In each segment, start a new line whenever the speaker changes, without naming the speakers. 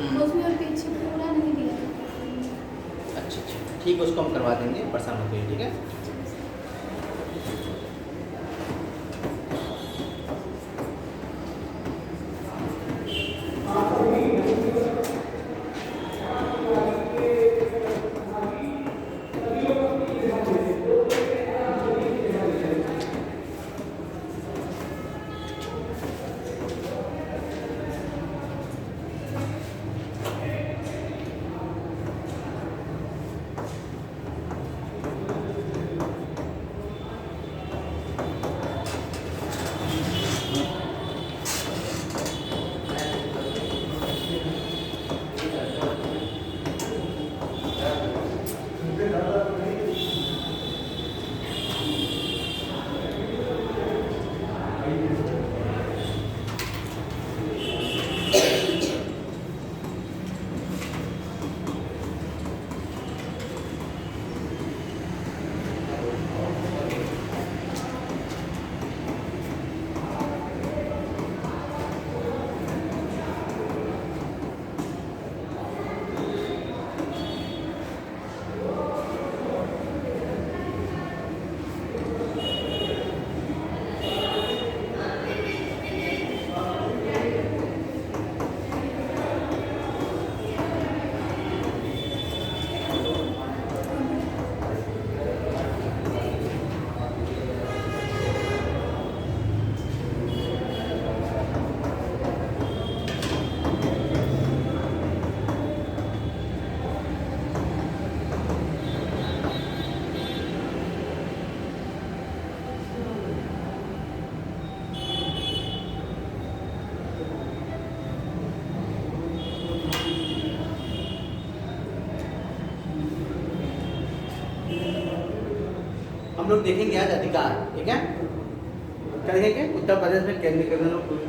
उसमें और पीछे पूरा नहीं दिया।
अच्छा अच्छा, ठीक है, उसको हम करवा देंगे, परेशान मत होइए, ठीक है। हम लोग देखेंगे आज अधिकार, ठीक है। क्या देखेंगे? उत्तर प्रदेश में केंद्रीय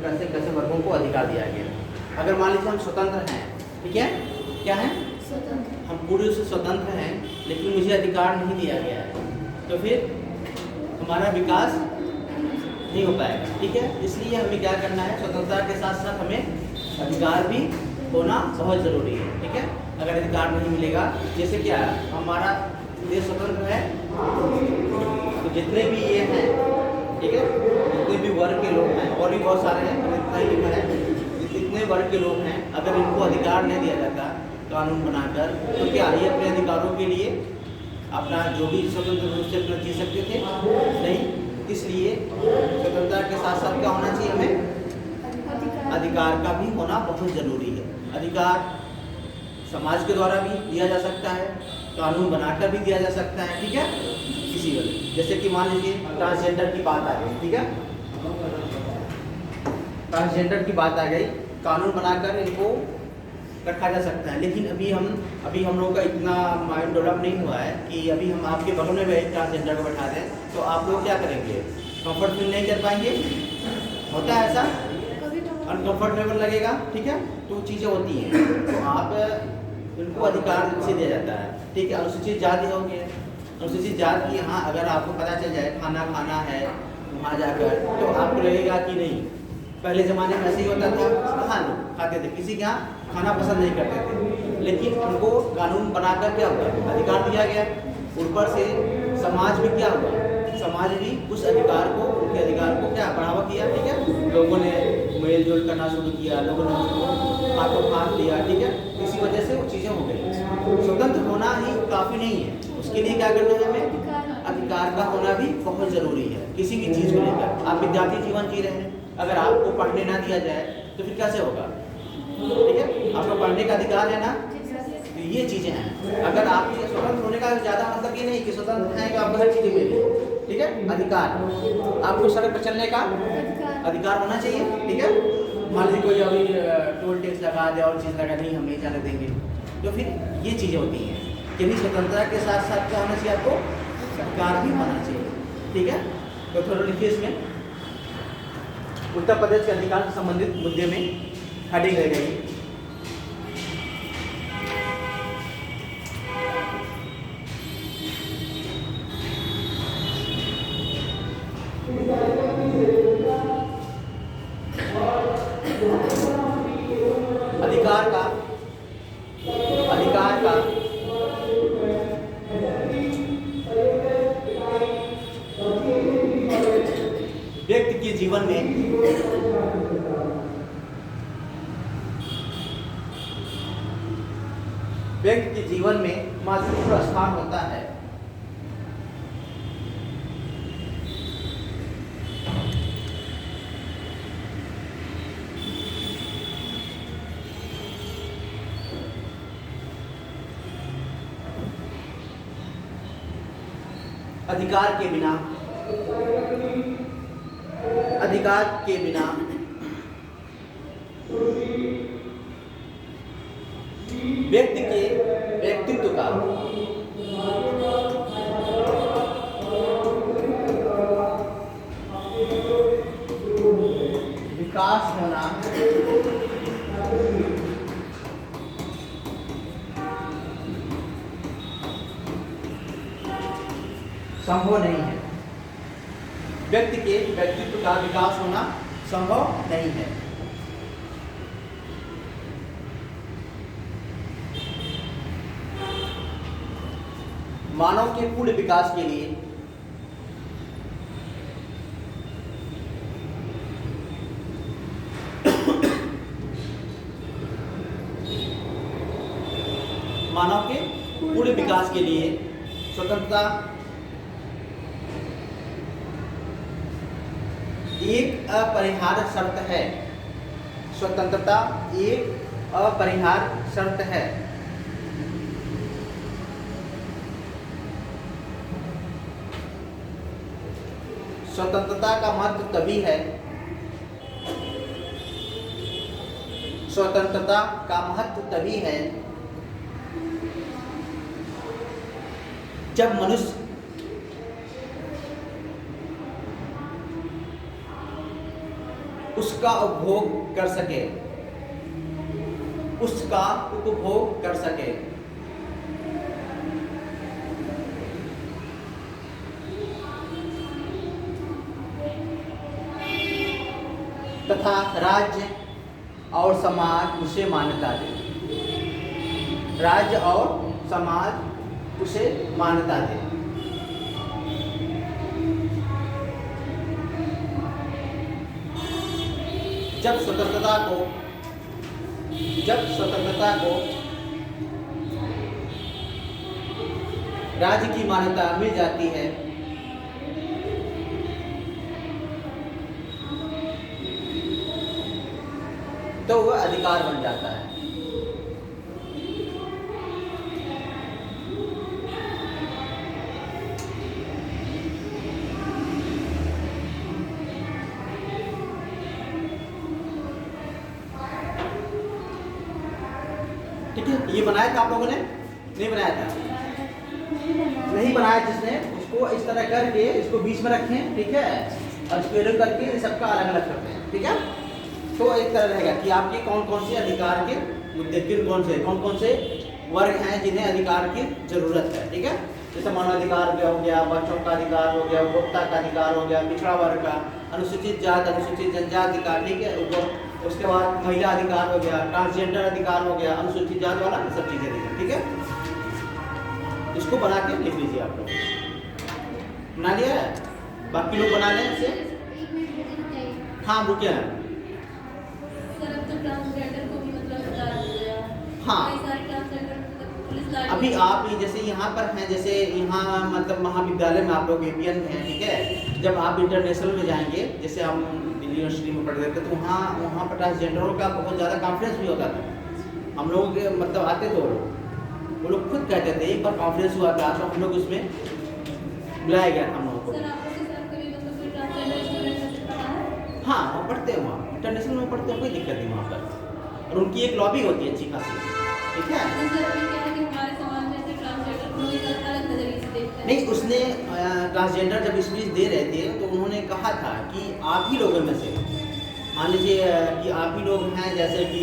कैसे कैसे वर्गों को अधिकार दिया गया। अगर मान लीजिए हम स्वतंत्र हैं, ठीक है, क्या है, हम पूरे से स्वतंत्र हैं, लेकिन मुझे अधिकार नहीं दिया गया है, तो फिर हमारा विकास नहीं हो पाएगा, ठीक है। इसलिए हमें क्या करना है, स्वतंत्रता के साथ साथ हमें अधिकार भी होना बहुत ज़रूरी है, ठीक है। अगर अधिकार नहीं मिलेगा, जैसे क्या हमारा देश स्वतंत्र है, तो जितने भी ये हैं, ठीक है, जितने भी वर्ग के लोग हैं, और भी बहुत सारे हैं, इतना ही लिखा है, जितने वर्ग के लोग हैं, अगर इनको अधिकार नहीं दिया जाता कानून बनाकर, तो क्या ये अपने अधिकारों के लिए अपना जो भी स्वतंत्र रूप से अपना जी सकते थे? नहीं। इसलिए स्वतंत्रता के साथ साथ क्या होना चाहिए, हमें अधिकार का भी होना बहुत ज़रूरी है। अधिकार समाज के द्वारा भी दिया जा सकता है, कानून बनाकर भी दिया जा सकता है, ठीक है। किसी वजह, जैसे कि मान लीजिए ट्रांसजेंडर की बात आ गई, ठीक है, ट्रांसजेंडर की बात आ गई, कानून बनाकर इनको रखा जा सकता है। लेकिन अभी हम लोगों का इतना माइंड डेवलप नहीं हुआ है कि अभी हम आपके बगल में एक ट्रांसजेंडर को बैठा दें, तो आप लोग क्या करेंगे, कंफर्ट फील नहीं कर पाएंगे, होता है ऐसा, अनकंफर्टेबल लगेगा, ठीक है। तो चीज़ें होती हैं, तो आप इनको अधिकार से दिया जाता है, ठीक है। अनुसूचित जाति हो गए, अनुसूचित जाति, हाँ, अगर आपको पता चल जाए खाना खाना है वहाँ जाकर, तो आपको लगेगा कि नहीं, पहले ज़माने में ऐसे ही होता था, कहाँ लोग खाते थे, किसी के यहाँ खाना पसंद नहीं करते थे, लेकिन उनको कानून बनाकर क्या हुआ, अधिकार दिया गया। ऊपर से समाज में क्या हुआ, समाज भी उस अधिकार को, उनके अधिकार को क्या बढ़ावा किया, ठीक है। लोगों ने मेल जोल करना शुरू किया, लोगों ने उसको हाथों हाथ लिया, ठीक है। इसी वजह से वो चीज़ें हो गई। स्वतंत्र होना ही काफ़ी नहीं है, उसके लिए क्या करना है, हमें अधिकार का होना भी बहुत ज़रूरी है। किसी भी चीज़ को लेकर, आप विद्यार्थी जीवन जी रहे हैं, अगर आपको पढ़ने ना दिया जाए तो फिर कैसे होगा, ठीक है। आपको पढ़ने का अधिकार है ना, तो ये चीज़ें हैं। अगर आप ये स्वतंत्र होने का ज़्यादा मतलब ये नहीं कि स्वतंत्र हैं कि आपको हर चीज़ मिले, ठीक है। अधिकार, आपको सड़क पर चलने का अधिकार होना चाहिए, ठीक है। मान लीजिए कोई अभी टोल टैक्स लगा दे और चीज़ लगा, नहीं हम नहीं जाने देंगे, तो फिर ये चीज़ें होती हैं कि नहीं, स्वतंत्रता के साथ साथ क्या होना चाहिए, आपको अधिकार भी होना चाहिए, ठीक है। तो थोड़ा लिखिए इसमें, उत्तर प्रदेश के अधिकार से संबंधित मुद्दे में हेडिंग रह गई, अधिकार का व्यक्ति के जीवन में महत्वपूर्ण स्थान होता है। अधिकार के बिना व्यक्ति के व्यक्तित्व का विकास होना संभव नहीं है। व्यक्ति के व्यक्तित्व का विकास होना संभव नहीं है। मानव के पूर्ण विकास के लिए स्वतंत्रता एक अपरिहार्य शर्त है। स्वतंत्रता एक अपरिहार्य शर्त है। स्वतंत्रता का महत्व तभी है, स्वतंत्रता का महत्व तभी है जब मनुष्य उसका उपभोग कर सके, उसका उपभोग कर सके। तथा राज्य और समाज उसे मान्यता दे। राज्य और समाज उसे मान्यता दे। जब स्वतंत्रता को राज्य की मान्यता मिल जाती है तो वह अधिकार बन जाता है। ठीक है, ये बनाया था आप लोगों ने? नहीं बनाया था? नहीं बनाया जिसने, उसको इस तरह करके इसको बीच में रखें, ठीक है, और इसको एरो करके सबका अलग अलग करते हैं, ठीक है। तो एक तरह रहेगा कि आपके कौन कौन से अधिकार के मुद्दे, कौन कौन से वर्ग हैं जिन्हें अधिकार की जरूरत है, ठीक है। जैसे मानवाधिकार हो गया, बच्चों का अधिकार हो गया, उपभोक्ता का अधिकार हो गया, पिछड़ा वर्ग का, अनुसूचित जात अनुसूचित जनजाति का, ठीक है। उसके बाद महिला अधिकार हो गया, ट्रांसजेंडर अधिकार हो गया, अनुसूचित जात वाला, सब चीजें दी, ठीक है। इसको बना के लिख लीजिए आप लोग। बना लिया है? बाकी लोग बना लें इसे। हाँ रुकिए ना। हाँ अभी आप जैसे यहाँ पर हैं, जैसे यहाँ मतलब महाविद्यालय में आप लोग एपीएन में हैं, ठीक है। जब आप इंटरनेशनल में जाएंगे, जैसे हम दिल्ली यूनिवर्सिटी में पढ़ रहे थे, तो वहाँ पर ट्रांसजेंडरों का बहुत ज़्यादा कॉन्फ्रेंस भी होता था। हम लोग मतलब आते थे, वो लोग खुद कहते थे। एक बार कॉन्फ्रेंस हुआ था तो हम लोग उसमें बुलाया गया था हम लोगों को। हाँ वो पढ़ते हैं, वहाँ इंटरनेशनल में पढ़ते हैं, कोई दिक्कत नहीं वहाँ पर। और उनकी एक लॉबी होती है अच्छी खासी, ठीक है। नहीं, उसने ट्रांसजेंडर जब स्पीच दे रहे थे तो उन्होंने कहा था कि आप ही लोगों में से, मान लीजिए कि आप ही लोग हैं, जैसे कि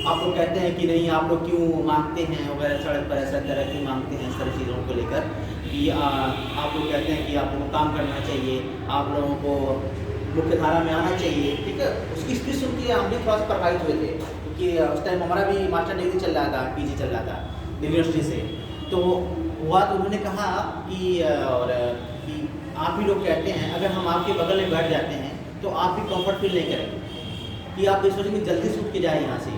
आप लोग कहते हैं कि नहीं आप लोग क्यों मांगते हैं वगैरह, सड़क पर ऐसा तरह क्यों मांगते हैं, सारी चीज़ों को लेकर कि आप लोग कहते हैं कि आप लोगों को काम करना चाहिए, आप लोगों को मुख्य धारा में आना चाहिए, ठीक है। उसकी स्पीच सुन के हम भी थोड़ा सा प्रभावित हुए थे, क्योंकि उस टाइम हमारा भी मास्टर डिग्री चल रहा था, पीजी चल रहा था दिल्ली यूनिवर्सिटी से। तो हुआ तो उन्होंने कहा कि आप ही लोग कहते हैं, अगर हम आपके बगल में बैठ जाते हैं तो आप भी कंफर्ट फील नहीं करेंगे कि आप ये सोचेंगे जल्दी से उठ के जाए यहाँ से,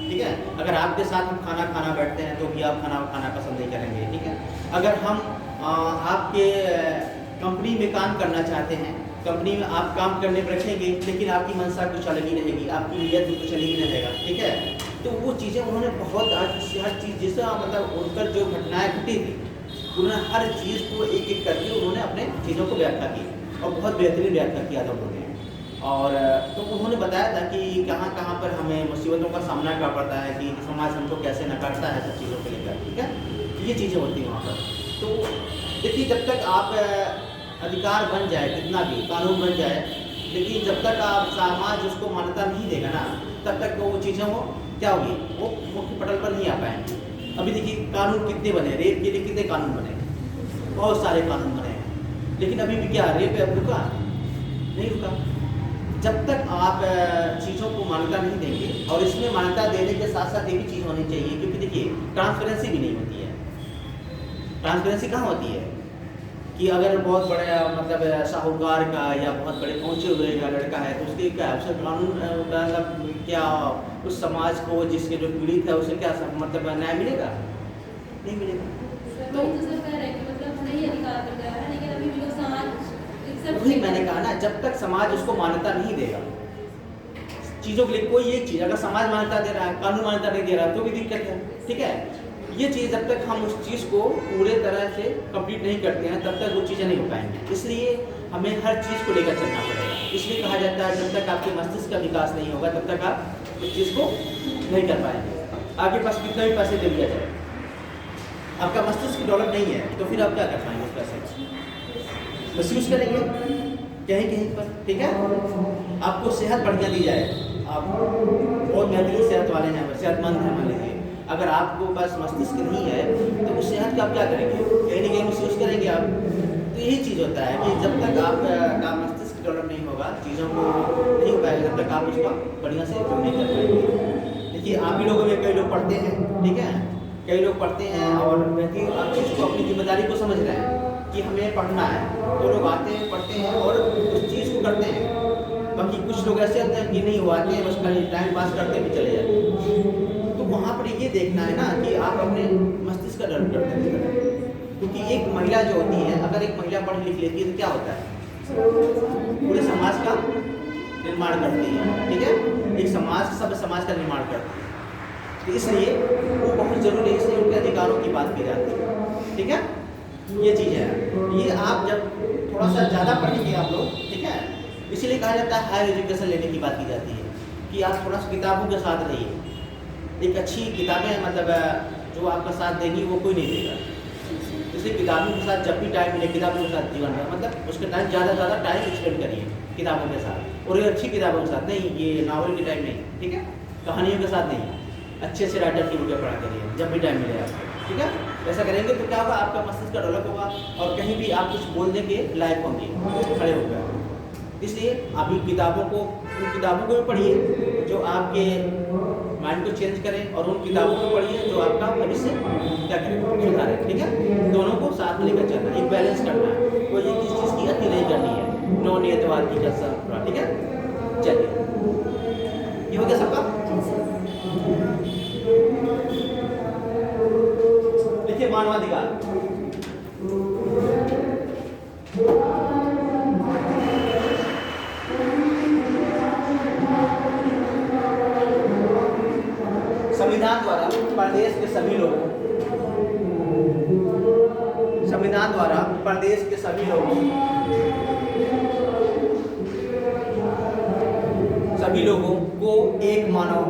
ठीक है। अगर आपके साथ हम खाना बैठते हैं तो भी आप खाना पसंद नहीं करेंगे, ठीक है। अगर हम आपके कंपनी में काम करना चाहते हैं, कंपनी में आप काम करने पर रखेंगे, लेकिन आपकी मंशा कुछ अलग ही रहेगी, आपकी नीयत भी कुछ अलग ही रहेगा, ठीक है। तो वो चीज़ें उन्होंने बहुत हर चीज़ जैसा मतलब उनकर जो घटनाएं घटी थी, उन्होंने हर चीज़ को एक एक करके उन्होंने अपने चीज़ों को व्याख्या की और बहुत बेहतरीन व्याख्या किया था उन्होंने। और तो उन्होंने बताया था कि कहाँ पर हमें मुसीबतों का सामना करना पड़ता है, कि समाज हमको कैसे नकारता है सब चीज़ों को लेकर, ठीक है। ये चीज़ें होती हैं वहाँ पर। तो देखिए, जब तक आप अधिकार बन जाए, कितना भी कानून बन जाए, लेकिन जब तक आप समाज उसको मान्यता नहीं देगा ना, तब तक वो चीज़ें वो क्या होगी, वो मुख्य पटल पर नहीं आ पाएंगे। अभी देखिए कानून कितने बने, रेप के लिए कितने कानून बने, बहुत सारे कानून बने हैं, लेकिन अभी भी क्या रेप रुका नहीं रुका। जब तक आप चीज़ों को मान्यता नहीं देंगे, और इसमें मान्यता देने के साथ साथ ये भी चीज़ होनी चाहिए, क्योंकि देखिए ट्रांसपेरेंसी भी नहीं होती है। ट्रांसपेरेंसी कहाँ होती है कि अगर बहुत बड़े मतलब साहूकार का या बहुत बड़े पहुँचे हुए का लड़का है, तो उसके क्या उसे कानून मतलब क्या उस समाज को जिसके जो पीड़ित है उसे क्या मतलब न्याय मिलेगा, नहीं मिलेगा।
तो सरकार है कि मतलब नहीं अधिकार कर रहा है, लेकिन अभी भी लोग समाज
वही मैंने कहा ना, जब तक समाज उसको मान्यता नहीं देगा चीज़ों के लिए, कोई एक चीज़ अगर समाज मान्यता दे रहा है, कानून मान्यता नहीं दे रहा है, तो भी दिक्कत है, ठीक है। ये चीज़ जब तक हम उस चीज़ को पूरे तरह से कंप्लीट नहीं करते हैं, तब तक वो चीज़ें नहीं हो पाएंगी। इसलिए हमें हर चीज़ को लेकर चलना पड़ेगा। इसलिए कहा जाता है जब तक आपके मस्तिष्क का विकास नहीं होगा, तब तक आप उस चीज़ को नहीं कर पाएंगे। आपके पास कितने भी पैसे दे दिया जाए, आपका मस्तिष्क डेवलप नहीं है, तो फिर आप क्या कर पाएंगे उस पैसे, मिसयूज करेंगे कहीं पर, ठीक है। आपको सेहत बढ़िया दी जाए, आप बहुत बेहतरीन सेहत वाले हैं, सेहतमंद हैं मान लीजिए, अगर आपको पास मस्तिष्क नहीं है तो उस सेहत का आप क्या करेंगे, कहीं ना कहीं मिसयूज करेंगे आप। तो यही चीज़ होता है कि जब तक आपका मस्तिष्क डेवलप नहीं होगा, चीज़ों को नहीं हो पाएगा, जब तक आप उसका बढ़िया से उपयोग नहीं कर पाएंगे। देखिए आप ही लोगों में कई लोग पढ़ते हैं, ठीक है, कई लोग पढ़ते हैं और बेहतरीन आप चीज़ को अपनी जिम्मेदारी को समझ रहे हैं कि हमें पढ़ना है, तो लोग आते हैं, पढ़ते हैं और उस चीज़ को करते हैं। बाकी कुछ लोग ऐसे होते हैं कि नहीं वो आते हैं, बस खाली टाइम पास करते भी चले जाते हैं। तो वहाँ पर ये देखना है ना कि आप अपने मस्तिष्क का डेवलप करते हैं, क्योंकि एक महिला जो होती है, अगर एक महिला पढ़ लिख लेती है तो क्या होता है, पूरे समाज का निर्माण करती है, ठीक है। एक समाज सब समाज का निर्माण करती है, तो इसलिए वो बहुत ज़रूरी है, इसलिए उनके अधिकारों की बात की जाती है, ठीक है। ये चीज़ है, ये आप जब थोड़ा सा ज़्यादा पढ़ेंगे आप लोग, ठीक है, इसीलिए कहा जाता है हायर एजुकेशन लेने की बात की जाती है कि आप थोड़ा सा किताबों के साथ रहिए। एक अच्छी किताबें मतलब जो आपका साथ देगी वो कोई नहीं देगा, इसलिए किताबों के साथ जब भी टाइम मिले किताबों के साथ जीवन में मतलब उसके टाइम ज़्यादा टाइम स्पेंड करिए किताबों के साथ, और ये अच्छी किताबों के साथ नहीं, ये नावल के टाइम नहीं, ठीक है, कहानियों के साथ नहीं, अच्छे से राइटर की बुकें पढ़ा करिए जब भी टाइम मिले आपको, ठीक है। ऐसा करेंगे तो क्या होगा, आपका मस्तिष्क का डेवलप होगा और कहीं भी आप कुछ बोलने के लायक होंगे, खड़े हो गए। इसलिए आप उन किताबों को भी पढ़िए जो आपके माइंड को चेंज करें, और उन किताबों को पढ़िए जो आपका भविष्य क्या करें, सुधारे, ठीक है। दोनों को साथ लेकर चलना, एक बैलेंस करना है, कोई एक किसी चीज़ की अति नहीं करनी है, नो नियतवाद की कसम, ठीक है। चलिए, ये हो गया सबका। देखिए मानवाधिकार, संविधान द्वारा प्रदेश के सभी लोगों, संविधान द्वारा प्रदेश के सभी लोगों को एक मानव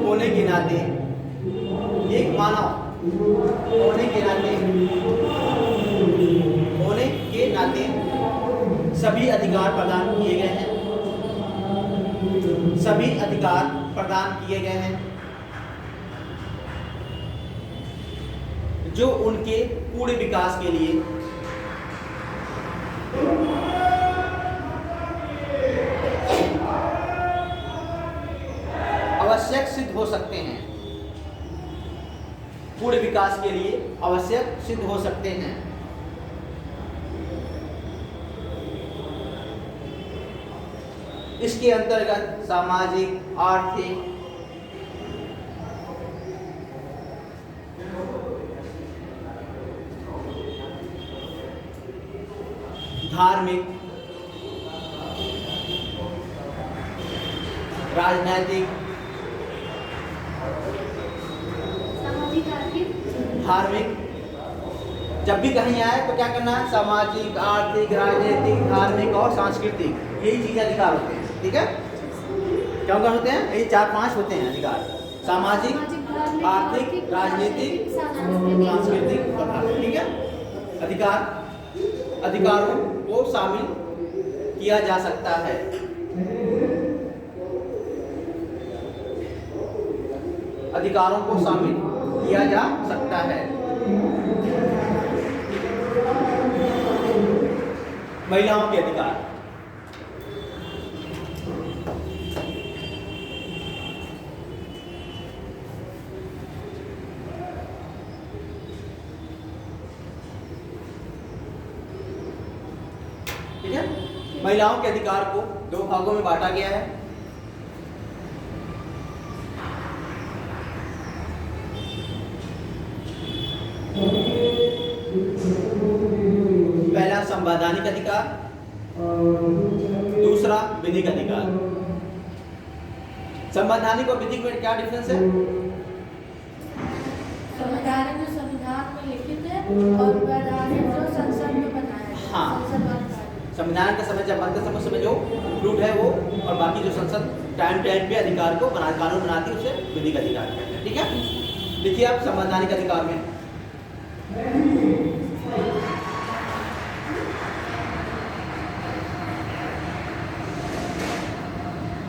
होने के नाते, एक मानव होने के नाते सभी अधिकार प्रदान किए गए हैं, सभी अधिकार प्रदान किए गए हैं जो उनके पूरे विकास के लिए आवश्यक सिद्ध हो सकते हैं। पूर्ण विकास के लिए आवश्यक सिद्ध हो सकते हैं। इसके अंतर्गत सामाजिक, आर्थिक, धार्मिक, राजनैतिक,
सामाजिक, आर्थिक,
धार्मिक, जब भी कहीं आए तो क्या करना है? सामाजिक, आर्थिक, राजनीतिक, धार्मिक और सांस्कृतिक, यही चीजें अधिकार होते हैं। ठीक है, क्या क्या होते हैं? ये 4-5 होते हैं अधिकार। सामाजिक, आर्थिक, राजनीतिक, सांस्कृतिक और धार्मिक। ठीक है, अधिकारों को शामिल किया जा सकता है। अधिकारों को शामिल किया जा सकता है। महिलाओं के अधिकार, ठीक है, महिलाओं के अधिकार को 2 भागों में बांटा गया है। पहला संवैधानिक अधिकार, दूसरा विधिक अधिकार। संवैधानिक और विधिक में क्या डिफरेंस है?
संवैधानिक जो संविधान में लिखित है और वैधानिक जो संसद में बनाया है।
हाँ। संविधान का समय जब बनते समय जो रूट है वो, और बाकी जो संसद टाइम पे अधिकार को कानून बनाती है उसे विधिक अधिकार कहते हैं। ठीक है, देखिए आप संवैधानिक अधिकार में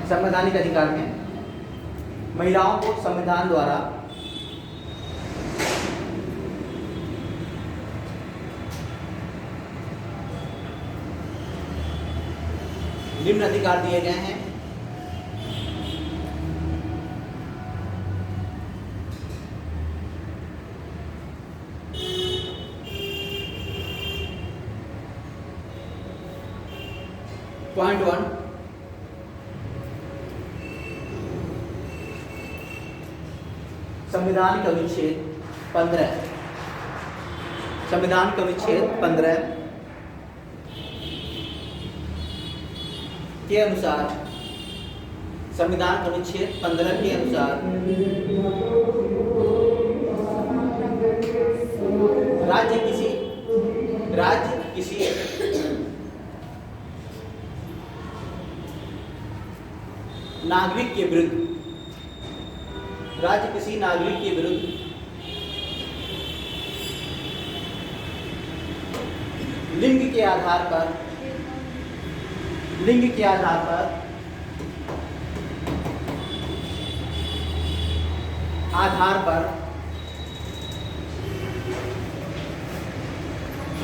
संवैधानिक अधिकार में महिलाओं को संविधान द्वारा निम्न अधिकार दिए गए हैं। पॉइंट 1, संविधान का अनुच्छेद 15, संविधान का अनुच्छेद 15 के अनुसार, संविधान का अनुच्छेद 15 के अनुसार राज्य किसी नागरिक के विरुद्ध, राज्य किसी नागरिक के विरुद्ध लिंग के आधार पर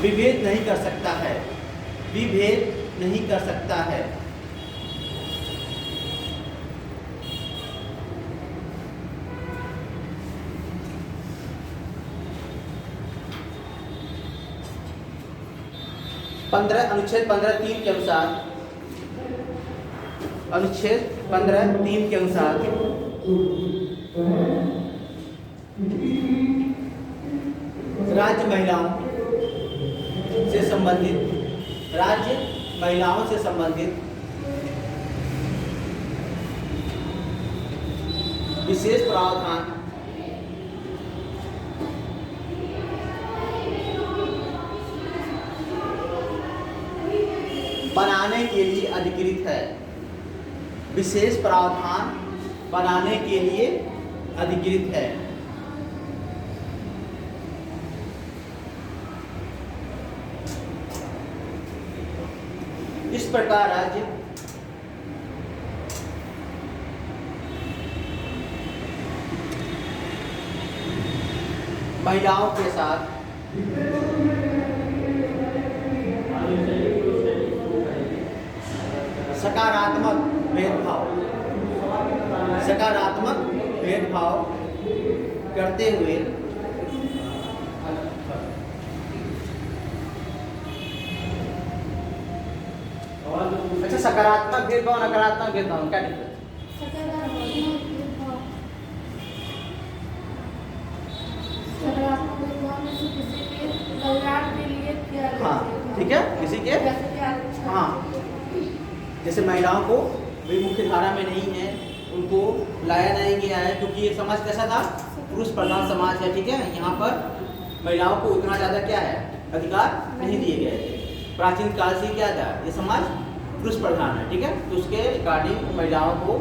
विभेद नहीं कर सकता है, विभेद नहीं कर सकता है। अनुच्छेद 15(3) के अनुसार, अनुच्छेद 15(3) के अनुसार राज्य महिलाओं से संबंधित विशेष प्रावधान बनाने के लिए अधिकृत है, विशेष प्रावधान बनाने के लिए अधिकृत है। इस प्रकार राज्य महिलाओं के साथ सकारात्मक भेदभाव करते हुए सकारात्मक भेदभाव, नकारात्मक भेदभाव, क्या डिफरेंस?
सकारात्मक भेदभाव में से किसी के कल्याण के लिए किया जाता
हाँ,
है।
ठीक है, किसी के,
जैसे कि अच्छा।
हाँ, जैसे महिलाओं को भी मुख्य धारा में नहीं है, उनको लाया नहीं गया है, क्योंकि ये समाज कैसा था? पुरुष प्रधान समाज है, ठीक है। यहाँ पर महिलाओं को उतना ज़्यादा क्या है, अधिकार नहीं दिए गए थे। प्राचीन काल से क्या था, ये समाज पुरुष प्रधान है, ठीक है। तो उसके अकॉर्डिंग महिलाओं को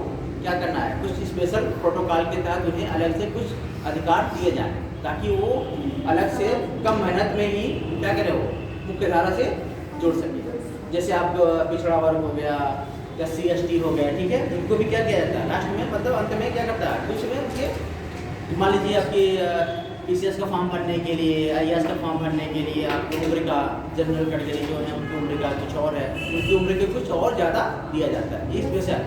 क्या करना है, कुछ स्पेशल प्रोटोकॉल के तहत उन्हें अलग से कुछ अधिकार दिए जाए, ताकि वो अलग से कम मेहनत में ही क्या करें, वो मुख्य धारा से जुड़ सके। जैसे आप पिछड़ा वर्ग हो गया या CST हो गया, ठीक है, इनको भी क्या किया जाता है लास्ट में, मतलब अंत में क्या करता है, कुछ में उनके, मान लीजिए आपकी PCS का फॉर्म भरने के लिए, IAS का फॉर्म भरने के लिए आपको उम्र का, जनरल कैटेगरी जो है उनकी उम्र का कुछ और है, उनकी उम्र के कुछ और ज़्यादा दिया जाता है। ये स्पेशल,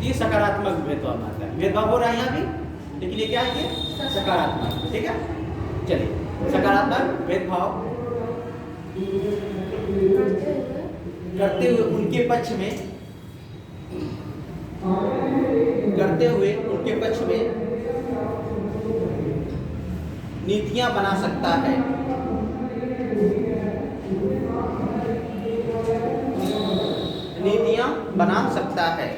ये सकारात्मक भेदभाव आता है। भेदभाव हो रहा है यहाँ भी, लेकिन ये क्या है, ये सकारात्मक, ठीक है। चलिए, सकारात्मक भेदभाव करते हुए उनके पक्ष में, करते हुए उनके पक्ष में नीतियां बना सकता है, नीतियां बना सकता है।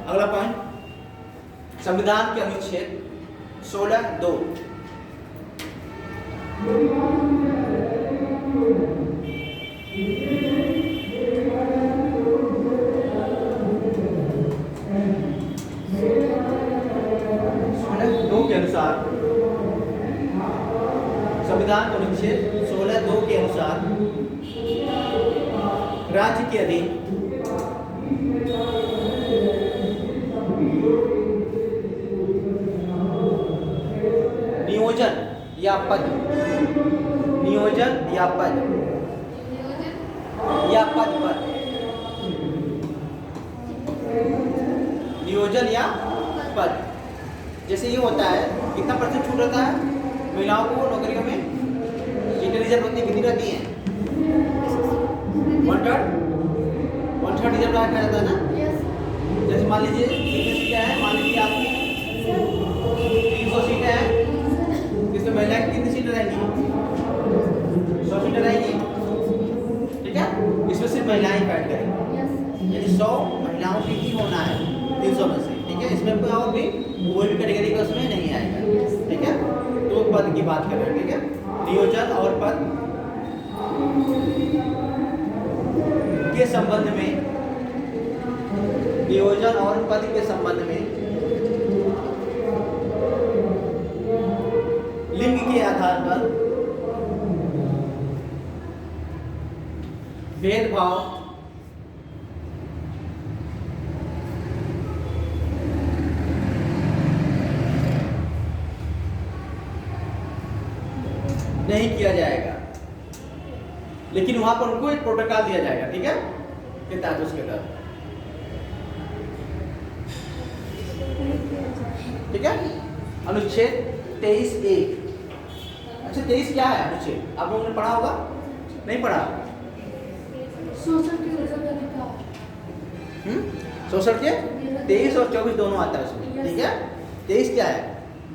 अगला पॉइंट, संविधान के अनुच्छेद 16(2) के अनुसार, संविधान अनुच्छेद 16(2) के अनुसार राज्य के अधीन नियोजन या पद, नियोजन या पद, या पद पर, नियोजन या पद, जैसे ये होता है, कितना % छूट रहता है महिलाओं को नौकरियों में, सीटें रिजर्व होती है, कितनी रहती हैं? 1/3 रिजर्व रखा जाता है ना। जैसे मान लीजिए कितनी सीटें हैं, मान लीजिए आपकी 300 सीटें हैं, इसमें महिला की कितनी सीटें रहेंगी? 100 सीटें रहेंगी, ठीक है। इसमें सिर्फ महिलाएं बैठ करेंगी, यानी 100 महिलाओं की ही होना है 300 में से, ठीक है। इसमें कोई और भी, कोई भी कैटेगरी का उसमें नहीं आएगा, ठीक है। तो पद की बात कर रहे हैं, ठीक है। नियोजन और पद के संबंध में, नियोजन और पद के संबंध में लिंग के आधार पर भेदभाव नहीं किया जाएगा, लेकिन वहां पर उनको एक प्रोटोकॉल दिया जाएगा, ठीक है, के तहत, उसके तहत, ठीक है। अनुच्छेद 23(1), अच्छा 23 क्या है अनुच्छेद, आप लोगों ने पढ़ा होगा, नहीं पढ़ा?
शोषण के विरुद्ध अधिकार,
शोषण के 23 और 24 दोनों आता है उसमें, ठीक है। 23 क्या है,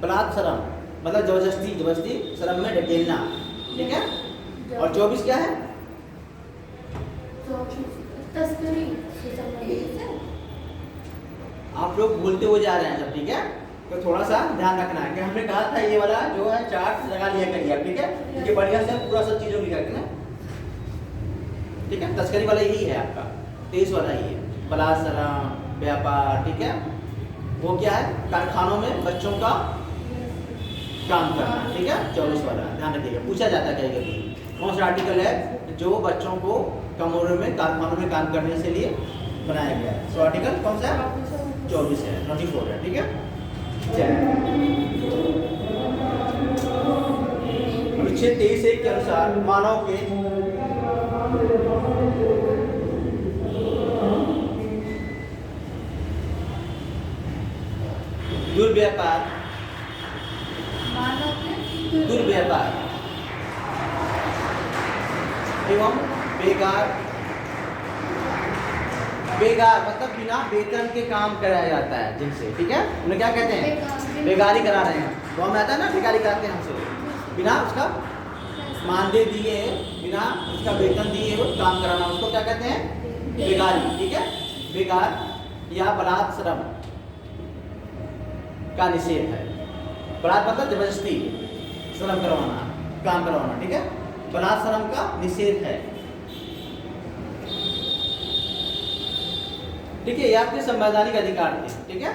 बलात्सरम, मतलब जबरदस्ती श्रम में ढकेलना, ठीक है। और 24 क्या है,
तस्करी से संबंधित है।
आप लोग भूलते हुए जा रहे हैं सब, ठीक है। तो थोड़ा सा ध्यान रखना है कि हमने कहा था ये वाला जो है चार्ट लगा लिया करिए, ठीक है, ये बढ़िया से पूरा सब चीजों की करके ना, ठीक है। तस्करी वाला यही है आपका, 23 वाला ही है, बलात्सरम, व्यापार, ठीक है। वो क्या है, कारखानों में बच्चों का काम करना, ठीक है। 24 वाला ध्यान रखिएगा, पूछा जाता है कहीं कहीं कौन सा आर्टिकल है जो बच्चों को कम उम्र में कारखानों में काम करने से लिए बनाया गया है। सो आर्टिकल कौन सा है, 24 है, 24 है, ठीक है। अनुच्छेद 23(1) के अनुसार मानव के दुर्व्यापार, दुर्व्यापार एवं बेकार, बेकार मतलब बिना वेतन के काम कराया जाता है जिनसे, ठीक है, उन्हें क्या कहते हैं, बेकारी करा रहे हैं। गाँव में आता है ना, बेकारी कराते हैं हमसे, बिना उसका मानदेय दिए, बिना उसका वेतन दिए वो काम कराना, उसको क्या कहते हैं, बेकारी, ठीक है। बेकार या बलात् श्रम का निषेध है। बलात् मतलब जबरदस्ती श्रम करवाना, काम करवाना, ठीक है, बलात् श्रम का निषेध है, ठीक है। ये आपके संवैधानिक अधिकार थे, ठीक है।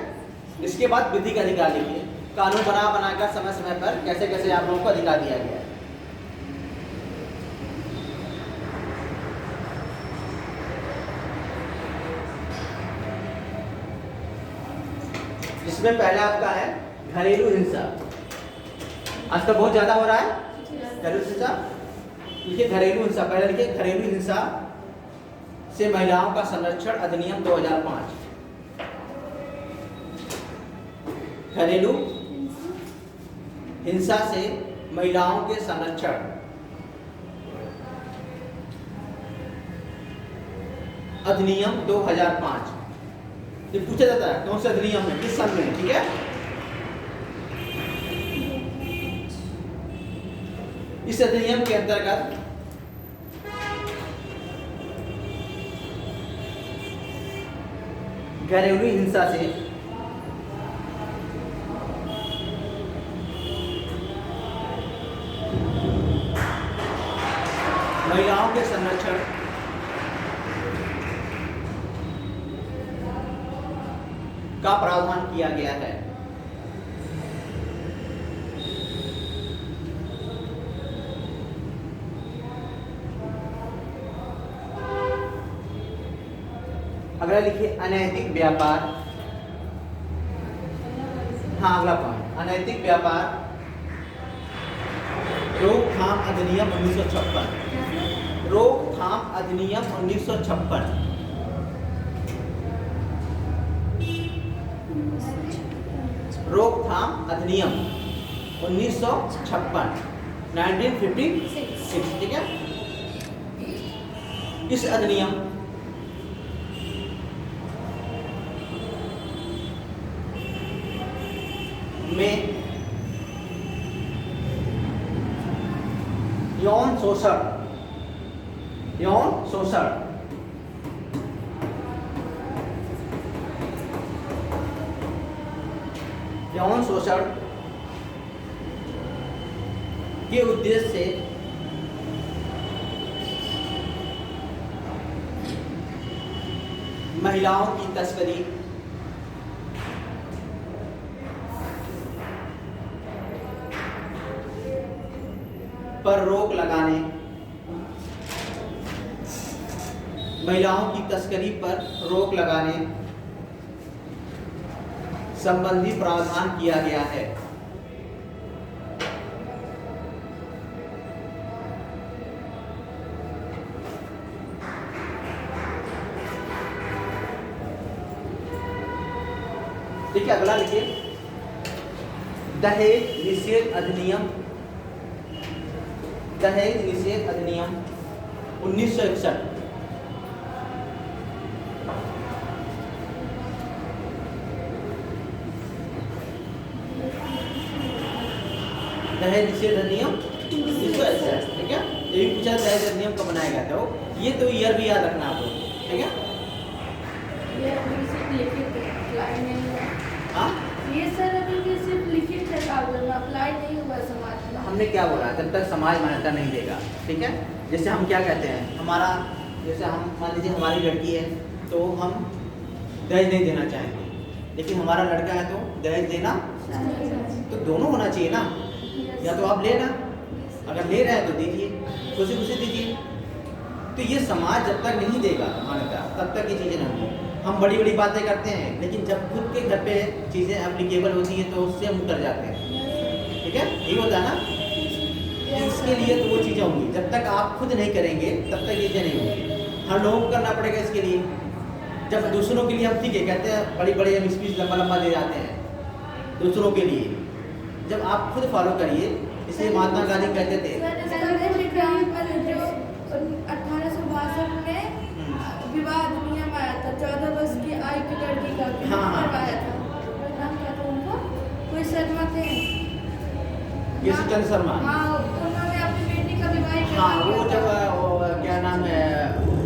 इसके बाद विधिक अधिकार लिखिए, कानून बनाकर समय समय पर कैसे कैसे आप लोगों को अधिकार दिया गया है। इसमें पहला आपका है घरेलू हिंसा। आजकल बहुत ज्यादा हो रहा है घरेलू हिंसा। लिखिए घरेलू हिंसा, पहले लिखिए घरेलू हिंसा से महिलाओं का संरक्षण अधिनियम 2005। घरेलू हिंसा से महिलाओं के संरक्षण अधिनियम 2005। ये पूछा जाता है कौन सा अधिनियम है, किस सन में, ठीक है। इस अधिनियम के अंतर्गत घरेलू हिंसा से महिलाओं के संरक्षण का प्रावधान किया गया है। अगला लिखिए अनैतिक व्यापार। हाँ अगला पॉइंट, अनैतिक व्यापार रोकथाम अधिनियम 1956। रोकथाम अधिनियम 1956। रोकथाम अधिनियम 1956 1956, ठीक है। इस अधिनियम में यौन शोषण के उद्देश्य से महिलाओं की तस्करी पर रोक लगाने, महिलाओं की तस्करी पर रोक लगाने संबंधी प्रावधान किया गया है। देखिए अगला लिखिए दहेज निषेध अधिनियम। दहेज निषेध अधिनियम 1961। दहेज निषेध अधिनियम 1961, ठीक है। ये भी पूछा दहेज अधिनियम कब बनाया गया था, ये तो ईयर भी याद रखना आप लोग, ठीक है।
ये अभी सिर्फ लिखित अप्लाई नहीं हुआ।
हाँ
ये सर अभी भी सिर्फ लिखित है, कागज में अप्लाई नहीं हुआ समाज में।
हमने क्या बोला, जब तक समाज मान्यता नहीं देगा, ठीक है। जैसे हम क्या कहते हैं, हमारा जैसे हम मान लीजिए हमारी लड़की है तो हम दहेज नहीं देना चाहेंगे, लेकिन हमारा लड़का है तो दहेज देना, तो दोनों होना चाहिए ना। या तो आप लेना, अगर ले रहे हैं तो दीजिए, खुशी खुशी दीजिए। तो ये समाज जब तक नहीं देगा मान्यता तब तक ये चीज़ें नहीं होंगी। हम बड़ी बड़ी बातें करते हैं, लेकिन जब खुद के घर पे चीज़ें एप्लीकेबल होती हैं तो उससे हम उतर जाते हैं, ठीक है। यही होता है ना, इसके लिए तो वो चीज़ें होंगी। जब तक आप खुद नहीं करेंगे तब तक ये चीज़ें नहीं होंगी, हम लोगों को करना पड़ेगा इसके लिए। जब दूसरों के लिए हम ठीक है कहते हैं, बड़ी बड़ी हम स्पीच लंबा लंबा दे जाते हैं दूसरों के लिए, जब आप खुद फॉलो करिए। इसलिए महात्मा गांधी कहते थे
18 से बाद 14 वर्ष की आयु की लड़की का
हाँ, हाँ।
करवाया था। नाम क्या था उनका? कोई शर्मा थे।
केसी चंद्र शर्मा।
हाँ, उन्होंने अपनी बेटी का विवाह
हाँ,
करवा
वो
दिया
जब
था।
वो क्या नाम है,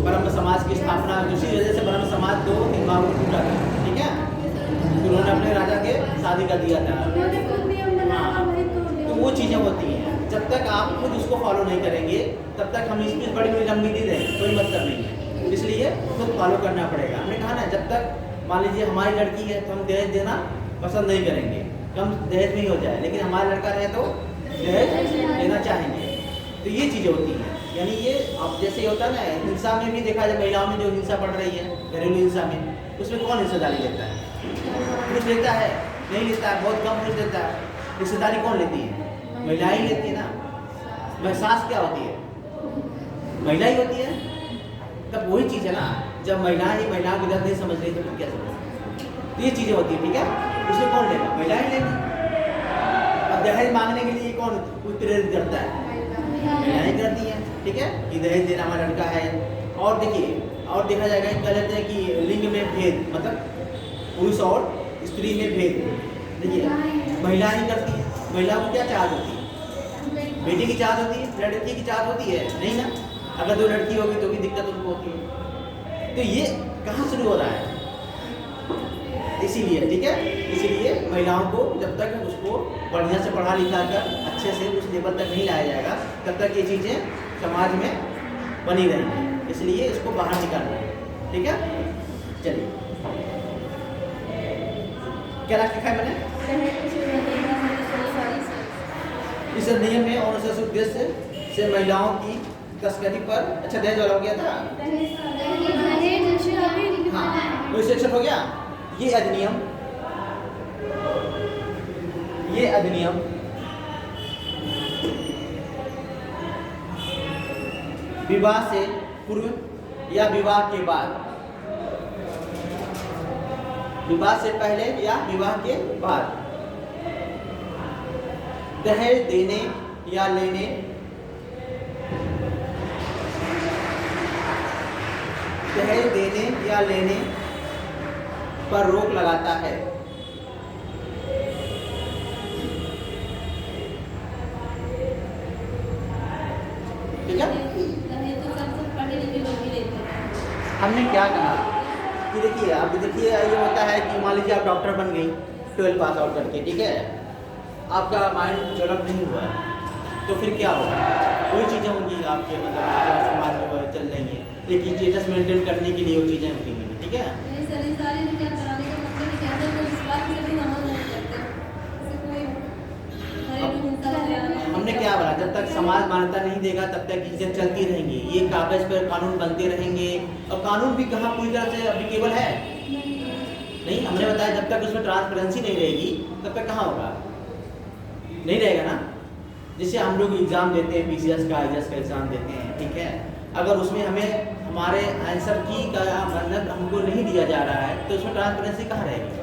ब्रह्म समाज की स्थापना, उसी वजह से ब्रह्म समाज 2 हिंदुओं को टूटा था, ठीक है। उन्होंने अपने राजा के शादी कर दिया था।
उन्होंने खुद नियम बनाया
हाँ।
वही तोड़ दिया।
तो वो चीज़ें होती हैं, जब तक आप खुद उसको फॉलो नहीं करेंगे तब तक हम इसमें बड़ी बड़ी रणनीति दें कोई मतलब नहीं है, इसलिए खुद फॉलो करना पड़ेगा। हमने कहा ना, जब तक मान लीजिए हमारी लड़की है तो हम दहेज देना पसंद नहीं करेंगे, कम दहेज में ही हो जाए, लेकिन हमारा लड़का रहे तो दहेज लेना चाहेंगे। तो ये चीज़ें होती हैं, यानी ये अब जैसे होता है ना, हिंसा में भी देखा जाए, महिलाओं में जो हिंसा बढ़ रही है घरेलू हिंसा में, उसमें कौन हिस्सेदारी लेता है? पुरुष लेता है? नहीं लेता है, बहुत कम पुरुष लेता है। हिस्सेदारी कौन लेती है? महिलाएं ही लेती है ना। महसास क्या होती है? महिला ही होती है। तब वही चीज़ है ना, जब महिलाएं ही महिलाओं की दर्द नहीं समझ रही तो फिर क्या समझ? तो ये चीज़ें होती है, ठीक है। उसमें कौन लेगा? महिलाएं लेंगी। अब दहेज मांगने के लिए कौन प्रेरित करता है? महिलाएं करती हैं, ठीक है, कि दहेज देना हमारा लड़का है। और देखिए, और देखा जाएगा, कह लेते हैं कि लिंग में भेद, मतलब पुरुष और स्त्री में भेद। देखिए, महिलाएं ही करती हैं। महिलाओं को क्या चाहत होती है? बेटी की चाहत होती है, लड़की की चाहत होती है? नहीं ना। अगर 2 लड़की होगी तो भी दिक्कत उनको होती है। तो ये कहाँ शुरू हो रहा है? इसीलिए, ठीक है, इसीलिए महिलाओं को जब तक उसको बढ़िया से पढ़ा लिखा कर अच्छे से उस लेवल तक नहीं लाया जाएगा, तब तक ये चीज़ें समाज में बनी रहेंगी। इसलिए इसको बाहर निकालना है, ठीक है। चलिए, क्या राष्ट्र लिखा है मैंने? इस अधिनियम में और उस उद्देश्य से महिलाओं की तस्करी पर, अच्छा दहेज वाला हो गया था, हाँ, वही सेक्शन हो गया। ये अधिनियम विवाह से पूर्व या विवाह के बाद, विवाह से पहले या विवाह के बाद दहेज देने या लेने, दहेज देने या लेने पर रोक लगाता है। ठीक है, हमने क्या कहा कि देखिए, अब देखिए ये होता है कि मान लीजिए आप डॉक्टर बन गई 12 पास आउट करके, ठीक है, आपका माइंड डेवलप नहीं हुआ है, तो फिर क्या होगा? वही चीज़ें होंगी आपके, मतलब समाज में वो चल रही हैं, लेकिन स्टेटस मेंटेन करने के लिए वो चीज़ें होती हैं, ठीक है। हमने क्या बोला, जब तक समाज मान्यता नहीं देगा तब तक चीज़ें चलती रहेंगी, ये कागज़ पर कानून बनते रहेंगे। और कानून भी कहाँ पूरी तरह से अप्लीकेबल है? नहीं, हमने बताया जब तक उसमें ट्रांसपेरेंसी नहीं रहेगी तब तक कहाँ होगा? नहीं रहेगा ना। जैसे हम लोग एग्ज़ाम देते हैं, PCS का IAS का एग्ज़ाम देते हैं, ठीक है, अगर उसमें हमें हमारे आंसर की का मतलब हमको नहीं दिया जा रहा है तो उसमें ट्रांसपेरेंसी कहाँ रहेगी?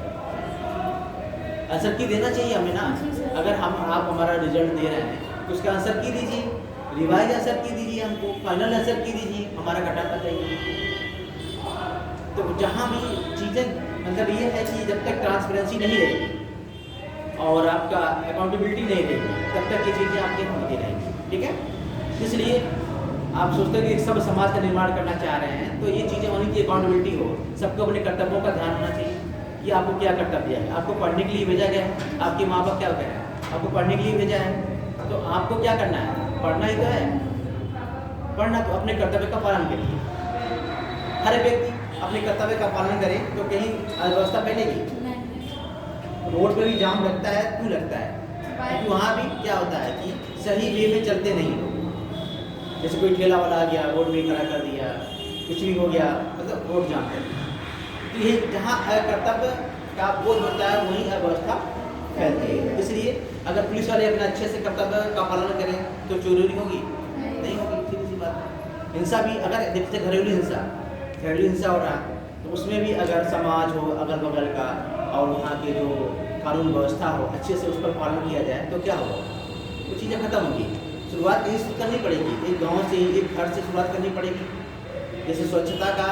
आंसर की देना चाहिए हमें ना। अगर आप हमारा रिजल्ट दे रहे हैं तो उसका आंसर की दीजिए, रिवाइज आंसर की दीजिए, हमको फाइनल आंसर की दीजिए, हमारा कटाता चाहिए। तो जहाँ भी चीज़ें, मतलब ये है कि जब तक ट्रांसपेरेंसी नहीं रहेगी और आपका अकाउंटेबिलिटी नहीं रहेगी तब तक ये चीज़ें आपके होती रहेंगी, ठीक है। इसलिए आप सोचते हैं कि सब समाज का निर्माण करना चाह रहे हैं तो ये चीज़ें होनी चाहिए, अकाउंटेबिलिटी हो, सबको अपने कर्तव्यों का ध्यान होना चाहिए कि आपको क्या कर्तव्य है। आपको पढ़ने के लिए भेजा गया है, आपके माँ बाप क्या कह रहे हैं, आपको पढ़ने के लिए भेजा है, तो आपको क्या करना है? पढ़ना ही तो है। पढ़ना तो अपने कर्तव्य का पालन करिए। हर व्यक्ति अपने कर्तव्य का पालन करे तो कहीं अव्यवस्था फैलेगी। रोड पे भी जाम लगता है, क्यों लगता है? क्योंकि वहाँ भी क्या होता है कि सही वे में चलते नहीं लोग। जैसे कोई ठेला वाला आ गया, रोड में खड़ा कर दिया, कुछ भी हो गया, मतलब रोड जाम कर दिया। तो ये जहाँ कर्तव्य का बोध होता है वहीं अव्यवस्था फैलती है। इसलिए अगर पुलिस वाले अपना अच्छे से कर्तव्य का पालन करें तो चोरी होगी नहीं होगी, सीधी सी बात है। हिंसा भी अगर देखते, घरेलू हिंसा हो रहा है तो उसमें भी अगर समाज हो अगल बगल का और वहाँ के जो कानून व्यवस्था हो अच्छे से उस पर पालन किया जाए तो क्या होगा? वो चीज़ें खत्म होंगी। शुरुआत कहीं से करनी पड़ेगी, एक गांव से, एक घर से शुरुआत करनी पड़ेगी। जैसे स्वच्छता का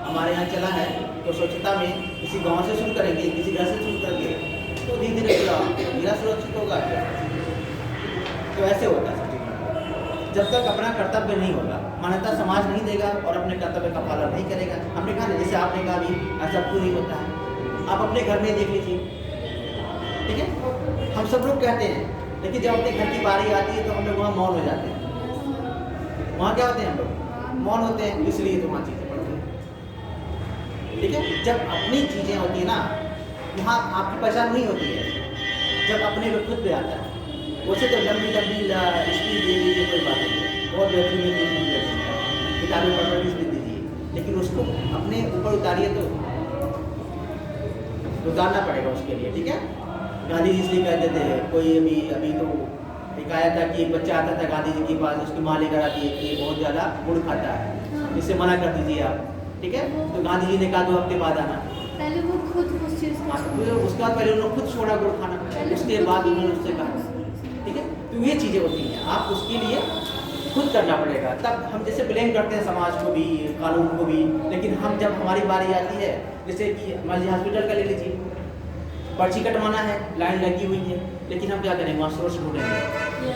हमारे यहाँ चला है तो स्वच्छता में किसी गांव से शुरू करेंगे, किसी घर से शुरू करेंगे, तो धीरे धीरे पूरा जिला सुरक्षित होगा। तो ऐसे होता है सब चीज़। जब तक अपना कर्तव्य नहीं होगा, मान्यता समाज नहीं देगा और अपने कर्तव्य का पालन नहीं करेगा। हमने कहा ना, जैसे आपने कहा भी ऐसा क्यों नहीं होता है, आप अपने घर में देख लीजिए, ठीक है। हम सब लोग कहते हैं, लेकिन जब अपने घर की बारी आती है तो हम लोग वहाँ मौन हो जाते हैं। वहाँ क्या होते हैं, हम लोग मौन होते हैं, इसलिए तो वहाँ चीज़ें पड़ती हैं, ठीक है। जब अपनी चीज़ें होती है ना, वहाँ आपकी पहचान नहीं होती है, जब अपने को खुद पे आता है। वैसे तो लंबी लंबी स्पीच दे दीजिए, कोई बात नहीं है, बहुत बेहतरीन किताबें पढ़ पढ़ स्पीच दीजिए, लेकिन उसको अपने ऊपर उतारिए तो उतारना पड़ेगा उसके लिए, ठीक है। गांधी जी इसलिए कहते थे, कोई अभी तो एक आया था कि एक बच्चा आता था गांधी जी के पास, उसकी माँ लेकर आती है कि ये बहुत ज़्यादा गुड़ खाता है, इससे मना कर दीजिए आप, ठीक है। तो गांधी जी ने कहा 2 हफ्ते बाद आना।
पहले वो खुद उस चीज़ को
उसके बाद पहले उन्होंने खुद छोड़ा गुड़ खाना, उसके बाद उन्होंने उससे कहा, ठीक है। तो ये चीज़ें होती हैं, आप उसके लिए खुद करना पड़ेगा। तब हम जैसे ब्लेम करते हैं समाज को भी, कानून को भी, लेकिन हम जब हमारी बारी आती है, जैसे कि मान लीजिए हॉस्पिटल का ले लीजिए, पर्ची कटवाना है, लाइन लगी हुई है, लेकिन हम क्या करेंगे, वहाँ सोर्स ढूंढेंगे,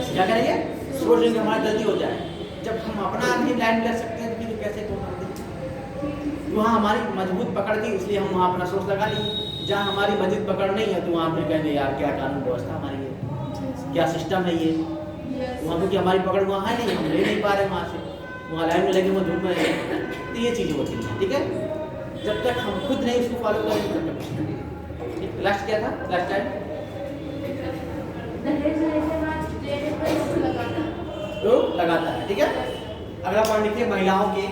क्या करेंगे, सोर्स ढूंढेंगे, हमारी जल्दी हो जाए। जब हम अपना नहीं लाइन कर सकते हैं तो फिर कैसे करेंगे। वहाँ हमारी मजबूत पकड़ थी, इसलिए हम वहाँ अपना सोर्स लगा लिए। जहाँ हमारी मजबूत पकड़ नहीं है तो वहाँ फिर कहेंगे यार क्या कानून व्यवस्था हमारी है, क्या सिस्टम है ये। वहाँ क्योंकि हमारी पकड़ वहाँ है नहीं, हम ले नहीं पा रहे वहाँ से, वहाँ लाइन में लगे, वहाँ धूप में लगे। तो ये चीज़ें होती हैं, ठीक है। जब तक हम खुद नहीं उसको फॉलो करेंगे तब तक कुछ नहीं। लास्ट क्या था, लास्ट टाइम रोक लगाता है, ठीक है। अगला पॉइंट लिखिए, महिलाओं के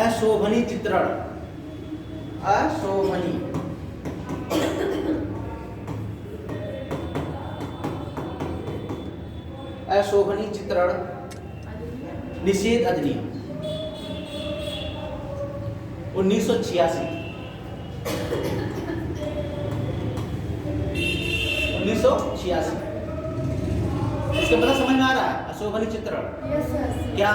अशोभनीय चित्रण, अशोभनीय चित्रण निषेध अधिनियम 1986। 1986 इसका पता समझ में आ रहा है, अशोभनीय चित्रण क्या।